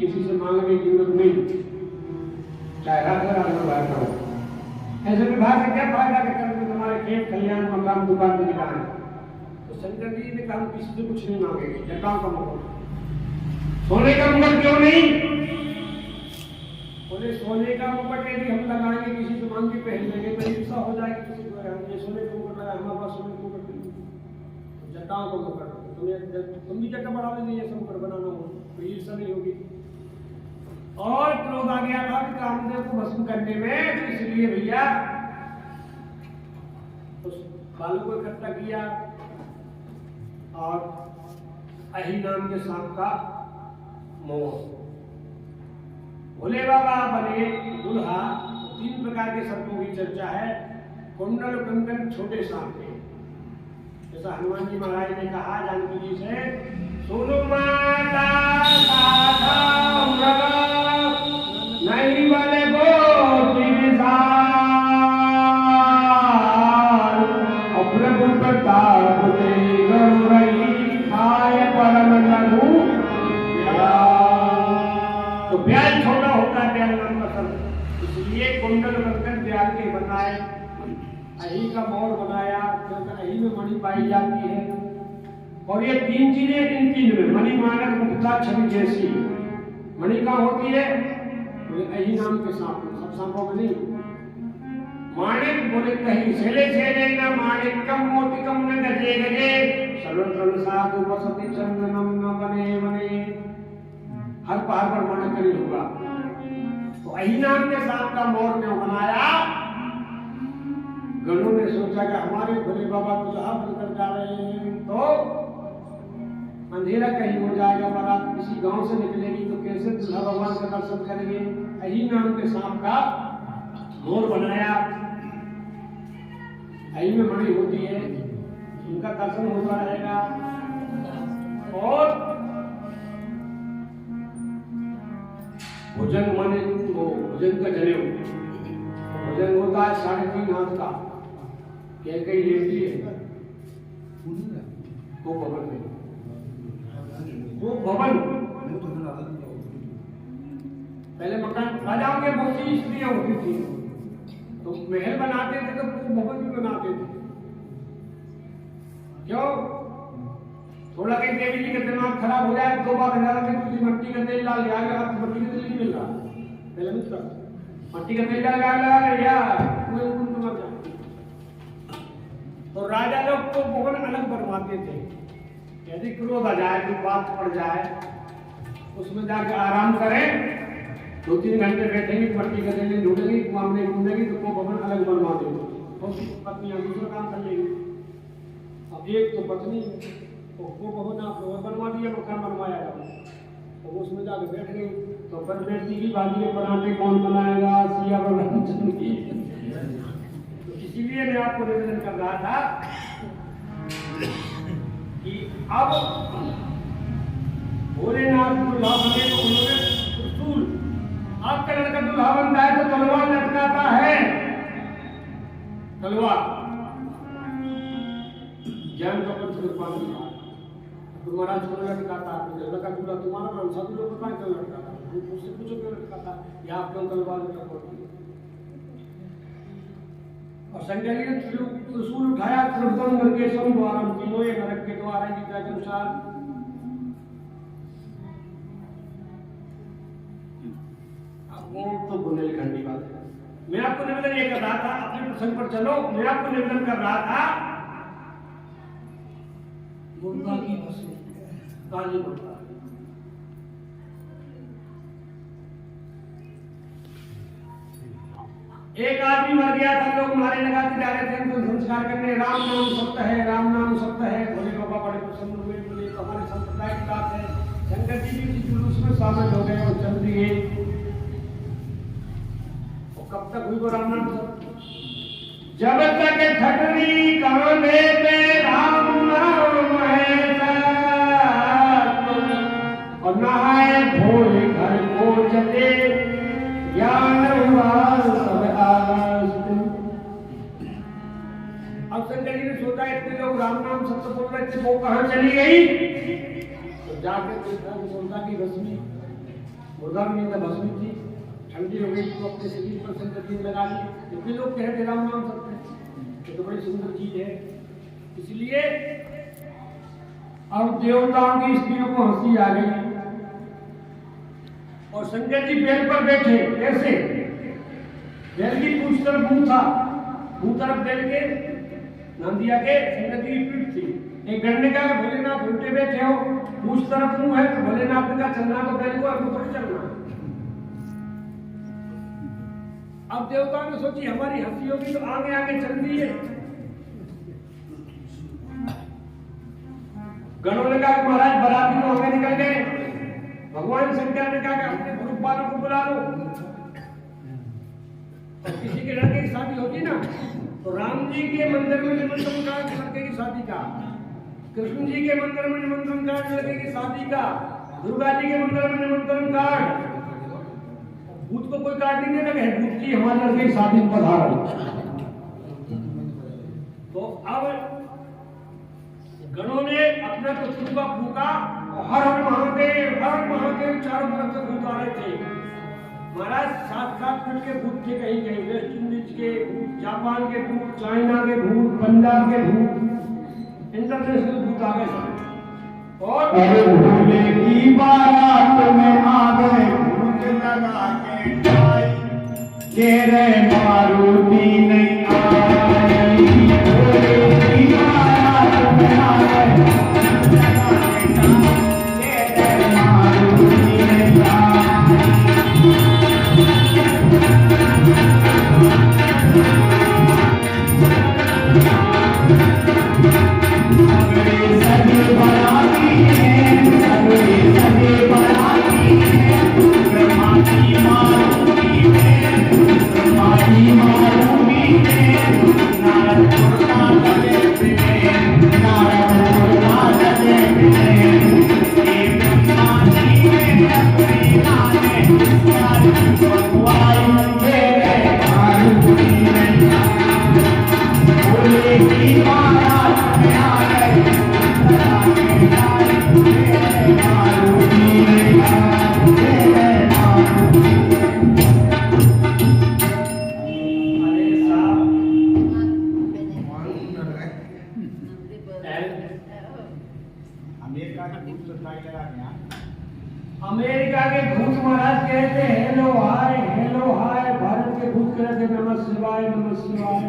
किसी से मांगने की जरूरत नहीं, चाहे रात विवाह करो। ऐसे विवाह से क्या फायदा करके तुम्हारे खेत खलियान मकान दुकान में निकाल। तो शंकर जी ने कहा किसी से कुछ नहीं मांगेंगे। जटाओं का मुकुट, सोने का मुकुट क्यों नहीं? बोले सोने का मुकुट यदि हम लगाएंगे किसी से मांग के पहन लेंगे तो ईर्षा हो जाएगी किसी को। ये सोने का मुकुट लगा, हमारे पास सोने का मुकुट नहीं। जटाओं का मुकुट, तुम भी जटा बढ़ा लेंगे, ये सब मुकुट बनाना हो तो ईर्षा नहीं होगी। और क्रोध आ गया था कि कामदेव को भस्म करने में, तो इसलिए भैया उस बालू को इकट्ठा किया और अही नाम के सांप का मोह। भोले बाबा बने दुल्हा। तीन प्रकार के सर्पों की चर्चा है। कुंडल कंकन छोटे सांप के, जैसा हनुमान जी महाराज ने कहा जानकी जी से, सुनो माता नहीं वाले को प्रभु प्रताप खाए परम लघु। तो ब्याल छोटा होता है, ब्याल नाम का शब्द, इसलिए कुंडल बनकर ब्याल के बनाए। अही का मोर बनाया क्योंकि अही में मणि पाई जाती है। और ये तीन चीजें इन तीन में, मणि मानक मुक्ता छवि जैसी। मणि कहाँ होती है? अही नाम के सांप, सब सांपों में नहीं। माणिक बोले कहीं सेले सेले न माणिक्यम मोतिकम न गजे गजे, सर्वत्र साधु वसति चंदनम न बने बने। हर पहाड़ पर माणिक नहीं होगा। तो अही नाम के सांप का मोर ने बनाया। गणों ने सोचा कि हमारे भोले बाबा दुल्हा बनकर जा रहे हैं तो अंधेरा कहीं हो जाएगा, बारात किसी गांव से निकलेगी तो कैसे दुल्हा भगवान का दर्शन करेंगे। अही नाम के सांप का मोर बनाया। अही में मणि होती है, उनका दर्शन होता रहेगा। और भुजंग माने वो भुजंग का जनेऊ, भुजंग होता है 3.5 हाथ का। कई लेती है वो भवन में, वो भवन पहले मकान राजाओं के बहुत सी स्त्रियां होती थी, तो महल बनाते थे तो वो भवन भी बनाते थे। क्यों? थोड़ा कहीं देवी जी का दिमाग खराब हो जाए, 2 बार हजार में तुझे मट्टी का तेल डाल दिया, आप मट्टी का तेल नहीं मिल रहा, पहले मिलता मट्टी का तेल डाल या मर जाए। तो राजा लोग को भवन अलग बनवाते थे, यदि क्रोध आ जाए, कोई बात पड़ जाए, उसमें जाके आराम करें, 2-3 घंटे बैठेंगे, मट्टी का तेल ढूंढेंगे, कुआं में ढूंढेंगे, तो वो भवन अलग बनवा देंगे, और पत्नियां दूसरा काम कर लेंगी। अब एक तो पत्नी, तो वो भवन आप लोगों बनवा दिया, मकान बनवाया जाए, तो उसमें जाके बैठ गई, तो फिर बेटी की भाजी के पराठे कौन बनाएगा, सिया बनाएगी। तो इसीलिए मैं आपको निवेदन कर रहा था कि अब भोलेनाथ दुल्हा बने तो उन्होंने त्रिशूल, आपका लड़का दुल्हा बनता है तो तलवार लटकाता है, तलवार ज्ञान का पंच महाराज को लटकाता, लड़का दूल्हा तुम्हारा नाम सब लोग पता है क्यों लटकाता, मुझसे पूछो क्यों लटकाता, या आप क्यों तलवार लटकाते। और संजय जी ने त्रिशूल उठाया, त्रिभुवन नरकेशम द्वारम, तीनों ये नरक के द्वार है गीता के अनुसार। अब वो तो बुंदेलखंडी बात है। मैं आपको निवेदन ये कर रहा था, अपने प्रसंग पर चलो, मैं आपको निवेदन कर रहा था मुर्गा की बस्ती काली माता, एक आदमी मर गया था, लोग मारे लगाते जा रहे थे, तो संस्कार करने, राम नाम सत्य है, राम नाम सत्य है। भोले बाबा बड़े प्रसन्न हुए, बोले तो हमारे संप्रदाय की बात है। शंकर जी भी जुलूस में शामिल हो गए और चल दिए। और कब तक हुई वो राम नाम सत्य? जब तक ठटरी कांधे पे राम नाम है, और नहाए धोए घर को चले, ज्ञान हुआ सब आलस। अब शंकर जी ने सोचा इतने लोग राम नाम सत्य बोल रहे थे, वो कहाँ चली गई? तो जाकर देखा कि सोचा की भस्मी, मुर्गा में तो भस्मी थी, ठंडी हो गई, तो अपने शरीर पर शंकर जी लगा ली। इतने लोग कहते राम नाम सत्य, ये तो बड़ी सुंदर चीज है। इसलिए अब देवताओं की स्त्रियों को हंसी आ गई, और शंकर जी बैल पर बैठे, कैसे? बैल की पूछ तरफ मुंह था, मुंह तरफ बैल के नंदिया के शंकर जी की पीठ थी। एक गण ने कहा भोलेनाथ उल्टे बैठे हो, पूछ तरफ मुंह है, तो भोलेनाथ ने कहा चलना तो बैल को, और ऊपर चलना। अब देवताओं ने सोची हमारी हंसी होगी तो आगे आगे चल रही है। गणों ने कहा कि महाराज बराती तो आगे निकल गए। भगवान शंकर ने कहा कि अपने ग्रुप वालों को बुला लो। और किसी के लड़के की शादी होती ना, तो राम जी के मंदिर में निमंत्रण कार्ड लड़के की शादी का, कृष्ण जी के मंदिर में निमंत्रण कार्ड लड़के की शादी का, दुर्गा जी के मंदिर में निमंत्रण कार्ड। भूत को कोई कार्ड नहीं लगे, भूत जी हमारे लड़के की शादी में पधारा। तो अब गणों ने अपना तो फूका फूका, हर महादेव चारों तरफ से भूत आ रहे थे। महाराज 7-7 फीट के भूत थे, कहीं कहीं वेस्ट इंडीज के भूत, जापान के भूत, चाइना के भूत, पंजाब के भूत, इंटरनेशनल भूत आ गए। और भोले की बारात में आ गए भूत लगा के जाए, तेरे मारुति नहीं आई। भोले की बारात में आ गए भूत लगा के जाए, तेरे मारुति नहीं आई। सगड़े सगे बराती हैं, सगड़े सगे बराती हैं, ब्रह्मा की मारुति में, ब्रह्मा की मारुति में, नारद पुरता लगे फिरे, नारद पुरता लगे फिरे। ये ब्रह्मा जी में अपनी नाने, नारद भगवान मेरे मारुति में। भोले महाराज कहते हेलो हाय भारत के खुद कहते नमः शिवाय नमः शिवाय।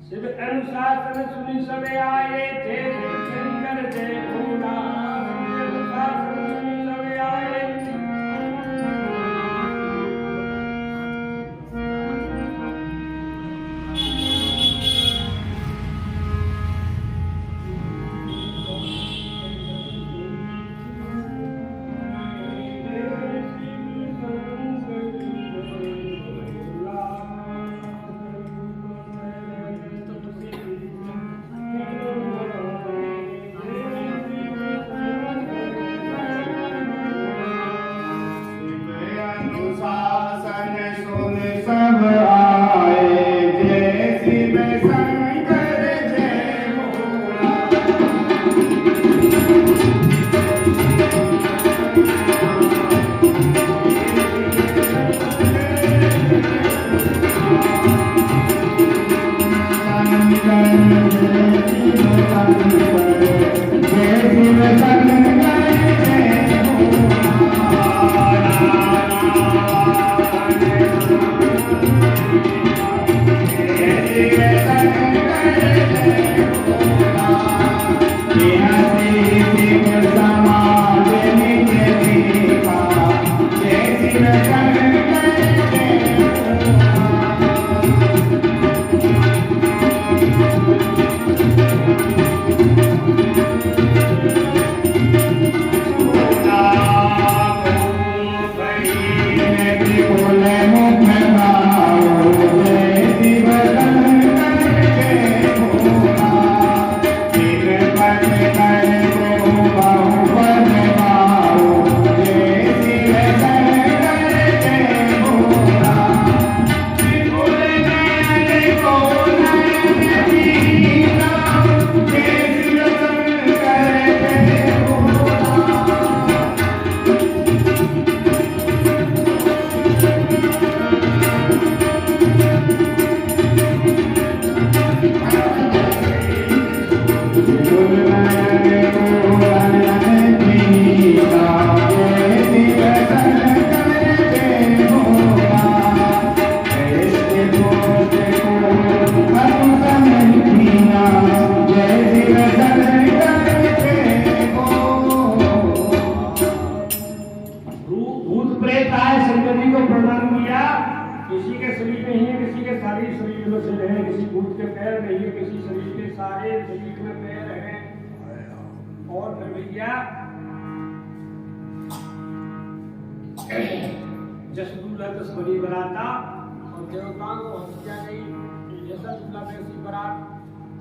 शिव अनुशासन सुनि सब आए थे शंकर जय भोला। अनुशासन सुनि सब आए अनुशासन सुन सब आए जय शिव शंकर जय भोला। जय शिव शंकर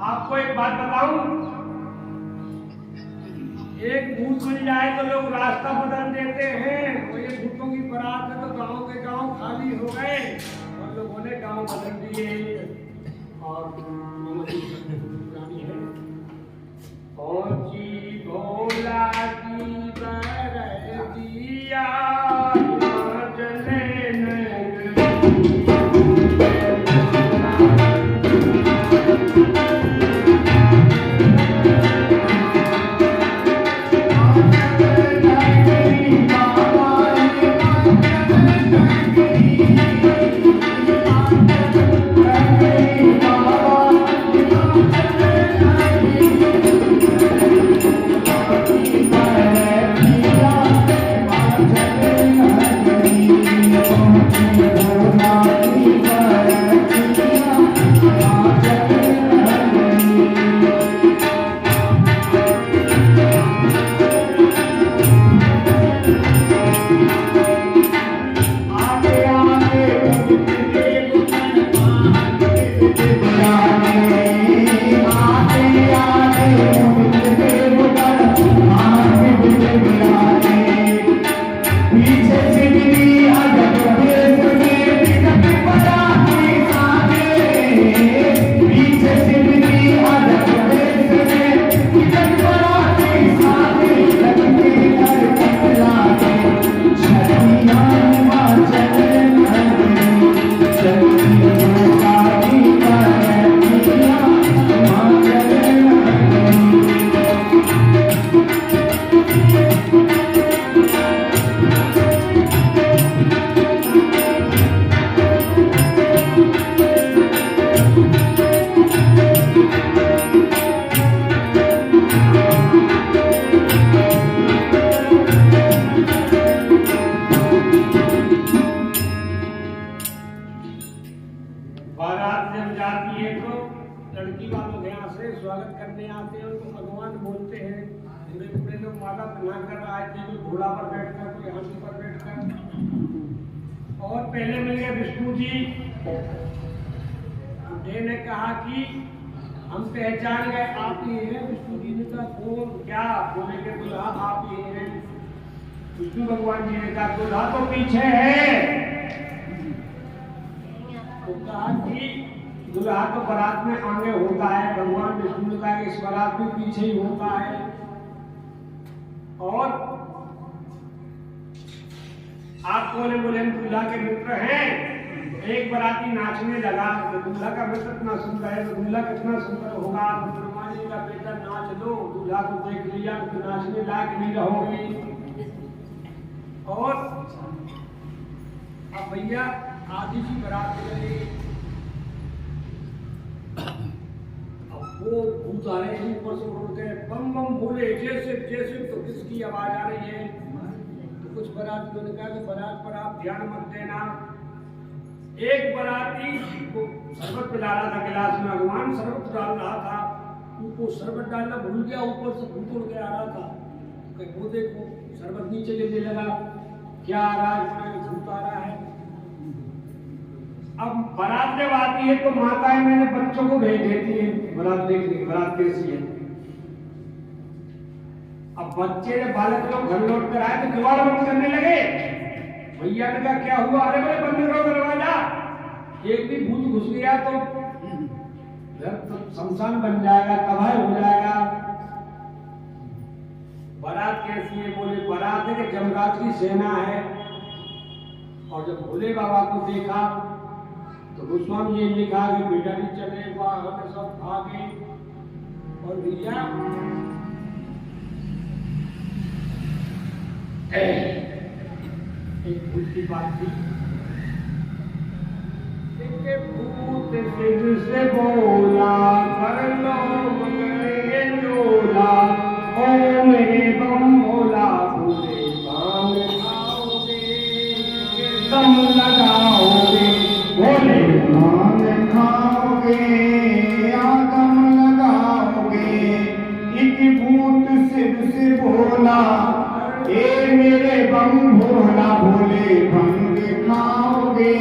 आपको एक बात बताऊं, एक भूत मिल जाए तो लोग रास्ता बदल देते हैं। और ये भूतों की बारात है तो गांव के गांव खाली हो गए और लोगों ने गांव बदल दिए। और पुरानी है पहुंची भोला की बरतिया Thank you. लड़की वालों के यहाँ से स्वागत करने आते हैं, उनको भगवान बोलते हैं। पूरे पूरे लोग माला पहना कर आए थे, कोई घोड़ा पर बैठकर, कोई हाथी पर बैठकर। और पहले मिल गए विष्णु जी। बुढ़े ने कहा कि हम पहचान गए, आप ही हैं। विष्णु जी ने कहा कौन क्या? बोले के दूल्हा आप ही हैं। विष्णु भगवान जी ने कहा दूल्हा तो पीछे है। तो कहा कि दूल्हा तो बारात में आगे होता है। भगवान विष्णु ने कहा इस बारात में पीछे ही होता है। और आप बोले बोले हम दूल्हा के मित्र हैं। एक बाराती नाचने लगा तो दूल्हा का मित्र इतना सुंदर है, तो दूल्हा कितना सुंदर होगा। तो हनुमान जी का बेटा नाच लो, दूल्हा को देख लिया तो नाचने लायक नहीं रहोगे। और अब भैया आधी सी बारात चले, अब वो भूत आ रहे हैं ऊपर से उड़ के बम बम बोले जैसे जैसे, तो किसकी आवाज आ रही है? तो कुछ बारातियों ने कहा कि बारात पर आप ध्यान मत देना। एक बाराती को शरबत पिला रहा था गिलास में, भगवान शरबत डाल रहा था, उनको शरबत डालना भूल गया, ऊपर से भूत उड़ के आ रहा था। कहीं वो देखो शरबत नीचे गिरने लगा, क्या आ रहा है? भूत आ रहा है। अब बारात जब आती है तो माताएं मैंने बच्चों को भेज देती है बारात देखने, बारात कैसी है। अब बच्चे जब बालक लोग घर लौट कर आए तो किवाड़ बंद करने लगे। भैया ने कहा क्या हुआ? अरे बोले बंद करो दरवाजा, एक भी भूत घुस गया तो घर तो शमशान बन जाएगा, तबाह हो जाएगा। बारात कैसी है? बोले बारात है कि जमराज की सेना है। और जब भोले बाबा को देखा तो गोस्वामी जी ने कहा कि बेटा जी चले, वाहन सब भागे। और भैया एक भूत की बात थी, भूत सिर से बोला कर लो मगरे चोला, ओ मेरे बम भोला भूले भांग खाओगे, दम लगाओगे, भोले भांग खाओगे या दम लगाओगे। एक भूत शिव से बोला ए मेरे बम भोला, भोले भंग खाओगे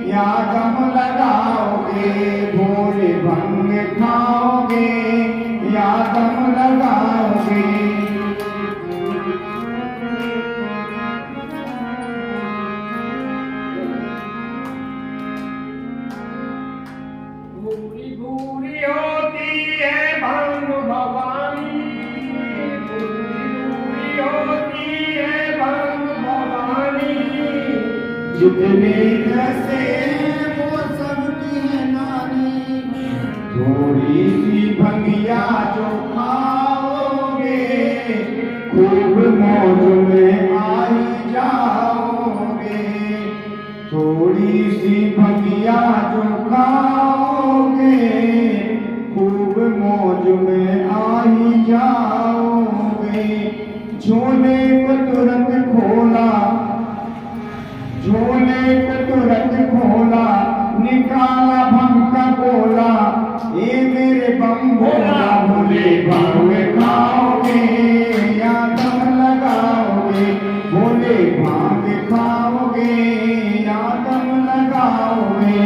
या दम लगाओगे, भोले भंग खाओगे या दम लगाओगे। भूरी भूरी होती है भांग भवानी, भूरी होती है भांग भवानी। जितने नशे वो सबकी है नानी, थोड़ी सी भंगिया जो खाओगे, खूब मौज में आई जाओगे। थोड़ी सी भंगिया जो खाओगे, खूब मौज में आई जाओगे। झोले को तुरंत खोला, झोले को तुरंत खोला, निकाला भंग का गोला, ये मेरे बम भोला, भोले भांग खाओगे या दम लगाओगे, भोले भांग खाओगे या दम लगाओगे।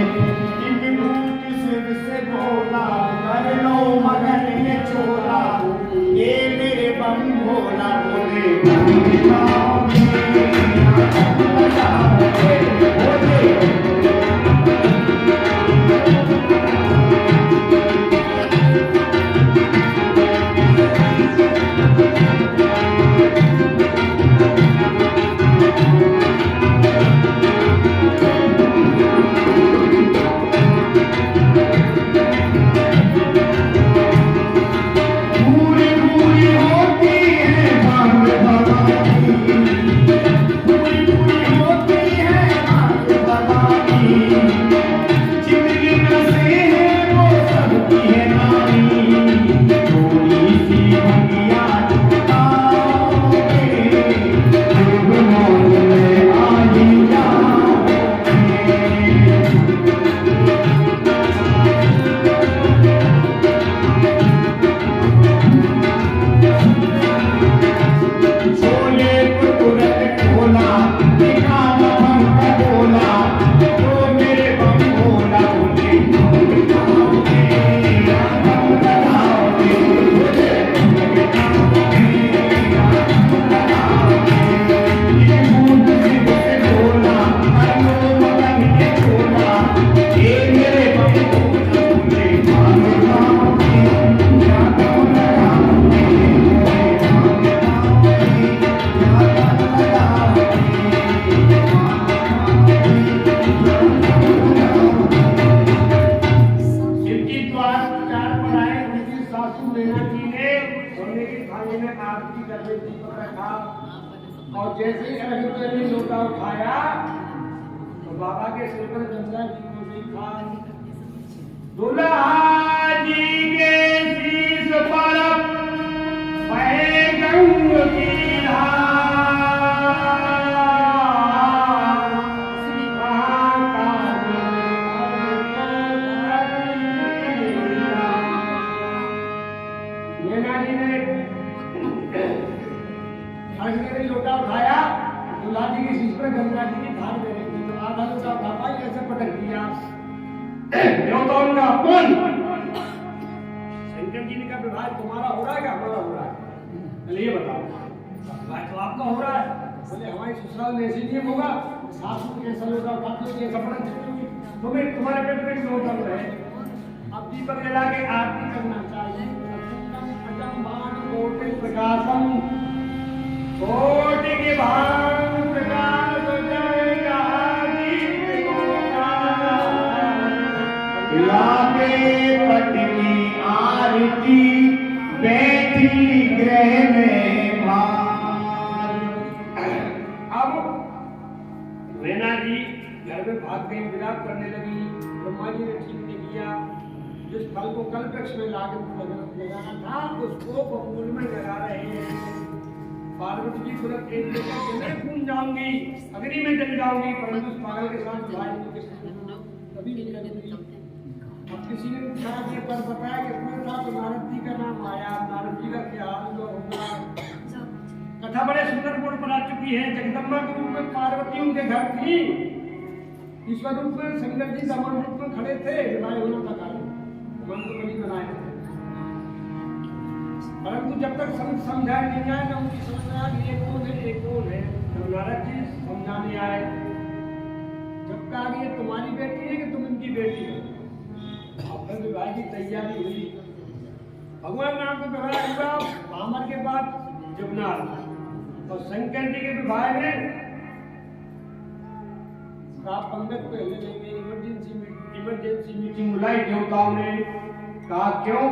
एक भूत शिव से बोला कर लो मगन ये चोला, ये मेरे बम भोला, भोले भांग खाओगे या दम लगाओगे, भोले और जैसे ही अर्घ ने लोटा उठाया तो बाबा के सिर पर गंगा जी को देखा। दुल्हा जी के शीश पर बहे गंग की धार। लोटा उठाया, दुल्हा जी के शीश पर गंगा जी की धार दे रही थी, तो आधा लोटा उठा पाई, ऐसे पटक दिया। देवताओं का अपमान। शंकर जी ने कहा विवाह तुम्हारा हो रहा है क्या हमारा हो रहा है? पहले ये बताओ, विवाह तो आपका हो रहा है। बोले हमारी ससुराल में ऐसे नियम होगा, सासू कैसा लोटा उठाती है, ऐसा पटक देती है, तुम्हें तुम्हारे पेट में लोटा रहे। अब दीपक जला के आरती करना चाहिए। प्रकाशम कोटि के भान प्रकाश जय लागे पटनी आरती बैठी ग्रह में भार। अब मैना जी घर में भाग गई, विलाप करने लगी। ब्रह्मा जी ने ठीक नहीं किया, जिस फल को कल वृक्ष में लगाना था उसको बबूल में लगा रहे हैं। पार्वती जी तुरंत एक लेकर मैं कूद जाऊंगी, अग्नि में जल जाऊंगी, परंतु उस पागल के साथ भाई कभी नहीं लगेगी। अब किसी ने पूछा कि पर बताया कि कौन था, तो नारद जी का नाम आया। नारद जी का क्या हाल होगा? कथा बड़े सुंदर मोड़ पर आ चुकी है। जगदम्बा के रूप में पार्वती उनके घर थी, ईश्वर रूप में शंकर जी समान रूप में खड़े थे। विवाह होना था कारण मंत्र बलि बनाए थे, परंतु जब तक समझाया नहीं आया ना उनकी समझ में आया कि एक कौन है। जब नारद जी समझाने आए, जब कहा कि ये तुम्हारी बेटी है कि तुम इनकी बेटी हो। अब फिर विवाह की तैयारी हुई, भगवान राम का विवाह हुआ भामर के बाद जुगनाल, और शंकर जी के विवाह में पंगत पहले लेंगे। इमरजेंसी मीटिंग बुलाई देवताओं ने। कहा क्यों?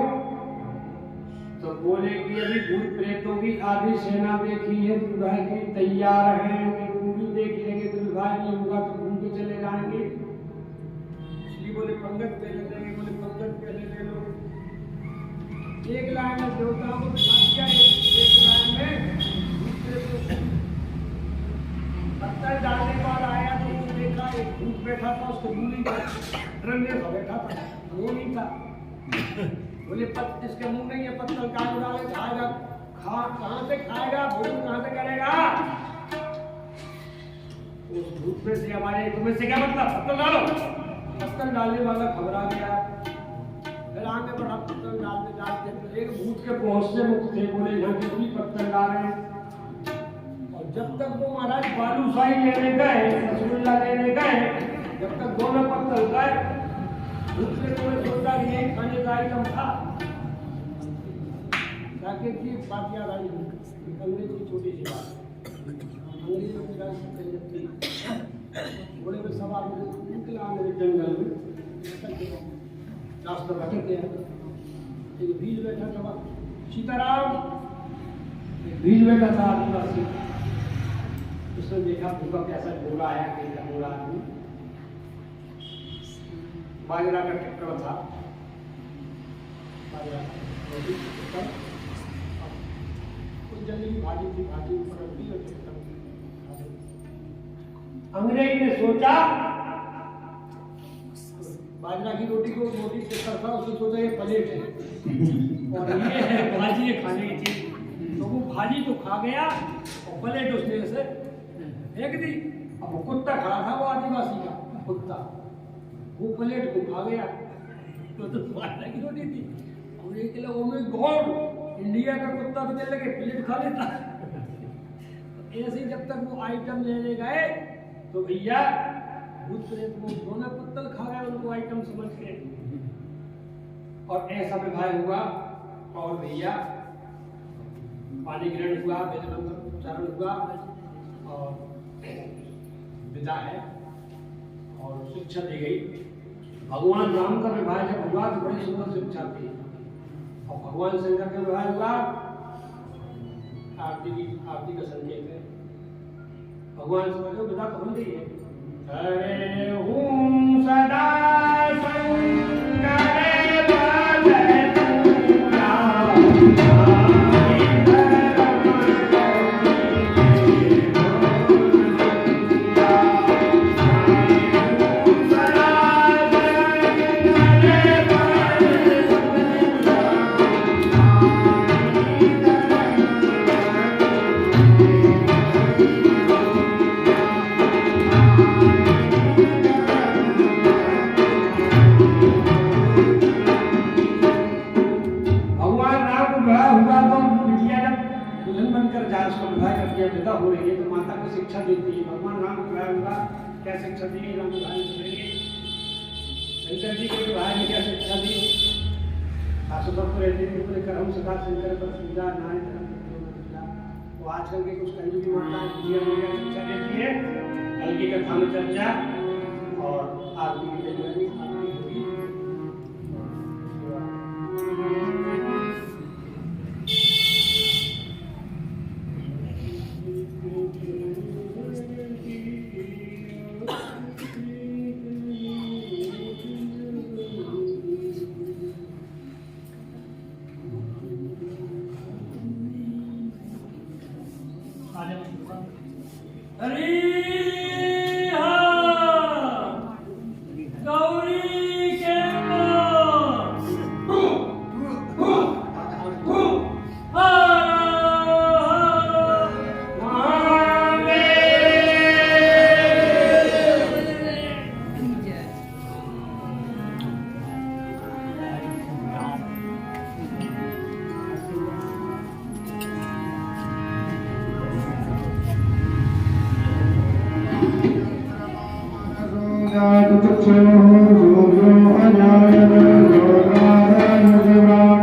तो बोले कि अभी भूत प्रेतों की आधी सेना देखी है, विवाह की तैयार है, भी देख लेंगे तो विवाह नहीं होगा तो घूम के चले जाएंगे। इसलिए बोले पंगत पहले लेंगे। बोले पंगत पहले ले लो। एक लाइन में देवताओं को बिठा दिया, एक लाइन में पत्थर डालने वाला आया तो उसने देखा एक भूत बैठा था, उसको मुंह नहीं था, डरने का बैठा था, वो नहीं था। बोले इसके मुंह नहीं है, पत्थर काट डाले खाएगा, कहाँ से खाएगा, भोजन कहाँ से करेगा? उस भूत में से हमारे तुम्हें से क्या मतलब? पत्थर डालो। पत्थर डालने वाला घबरा गया, फिर आगे बढ़ा, पत्थर डालते एक भूत के पहुंच से मुक्त थे। बोले यहाँ कितनी पत्थर डाले। और जब तक वो महाराज बालूशाही लेने गए, रसगुल्ला लेने गए, जब तक दोनों पत्थर गए, दूसरे को सोचा कि यही खाने का आइटम था। जाके की बात याद आई, अंग्रेजी छोटी सी बात, अंग्रेजी में थी, बड़े बड़े सवाल निकला मेरे जंगल में, रास्ता भटक गया, एक भील बैठा था, सीताराम भील बैठा था आदिवासी। उसने देखा भूखा कैसा घोड़ा आया, कैसा घोड़ा आदमी, बाजरा का टक्कर था, बाजरा कुछ जंगली भाजी थी, भाजी ऊपर रखी और अंग्रेज ने सोचा बाजरा की रोटी को मोटी चक्कर था, उसने सोचा ये प्लेट है और ये है भाजी, ये खाने की चीज। तो वो भाजी तो खा गया और प्लेट उसने ऐसे फेंक दी। अब वो कुत्ता खड़ा था, वो आदिवासी का कुत्ता, वो प्लेट को खा गया। तो बाजरा की रोटी थी, और एक किलो में गॉड इंडिया का कुत्ता तो कहने लगे प्लेट खा लेता। तो ऐसे जब तक वो आइटम लेने गए तो भैया भूत प्रेत वो दोनों पत्तल खा गए उनको आइटम समझ के, और ऐसा विवाह हुआ। और भैया पानी ग्रहण हुआ, वेद मंत्र उच्चारण हुआ और विदा है और शिक्षा दी गई। भगवान राम का विवाह जब हुआ तो बड़ी सुंदर शिक्षा थी, और भगवान शंकर का विवाह हुआ आरती का संकेत है। भगवान से बोले बता कौन गई है? हरे ओम सदा विदा हो रही है तो माता को शिक्षा देती है। भगवान राम को विवाह होगा, क्या शिक्षा दी? राम विवाह करेंगे। शंकर जी के विवाह में क्या शिक्षा दी? आशुतोष को रहते थे पूरे कर्म सदा शंकर पर पूजा नाय तो आजकल के कुछ कहीं की माता दुनिया में क्या शिक्षा देती है? कल की कथा में चर्चा और आरती की तैयारी आरती होगी। Thank you.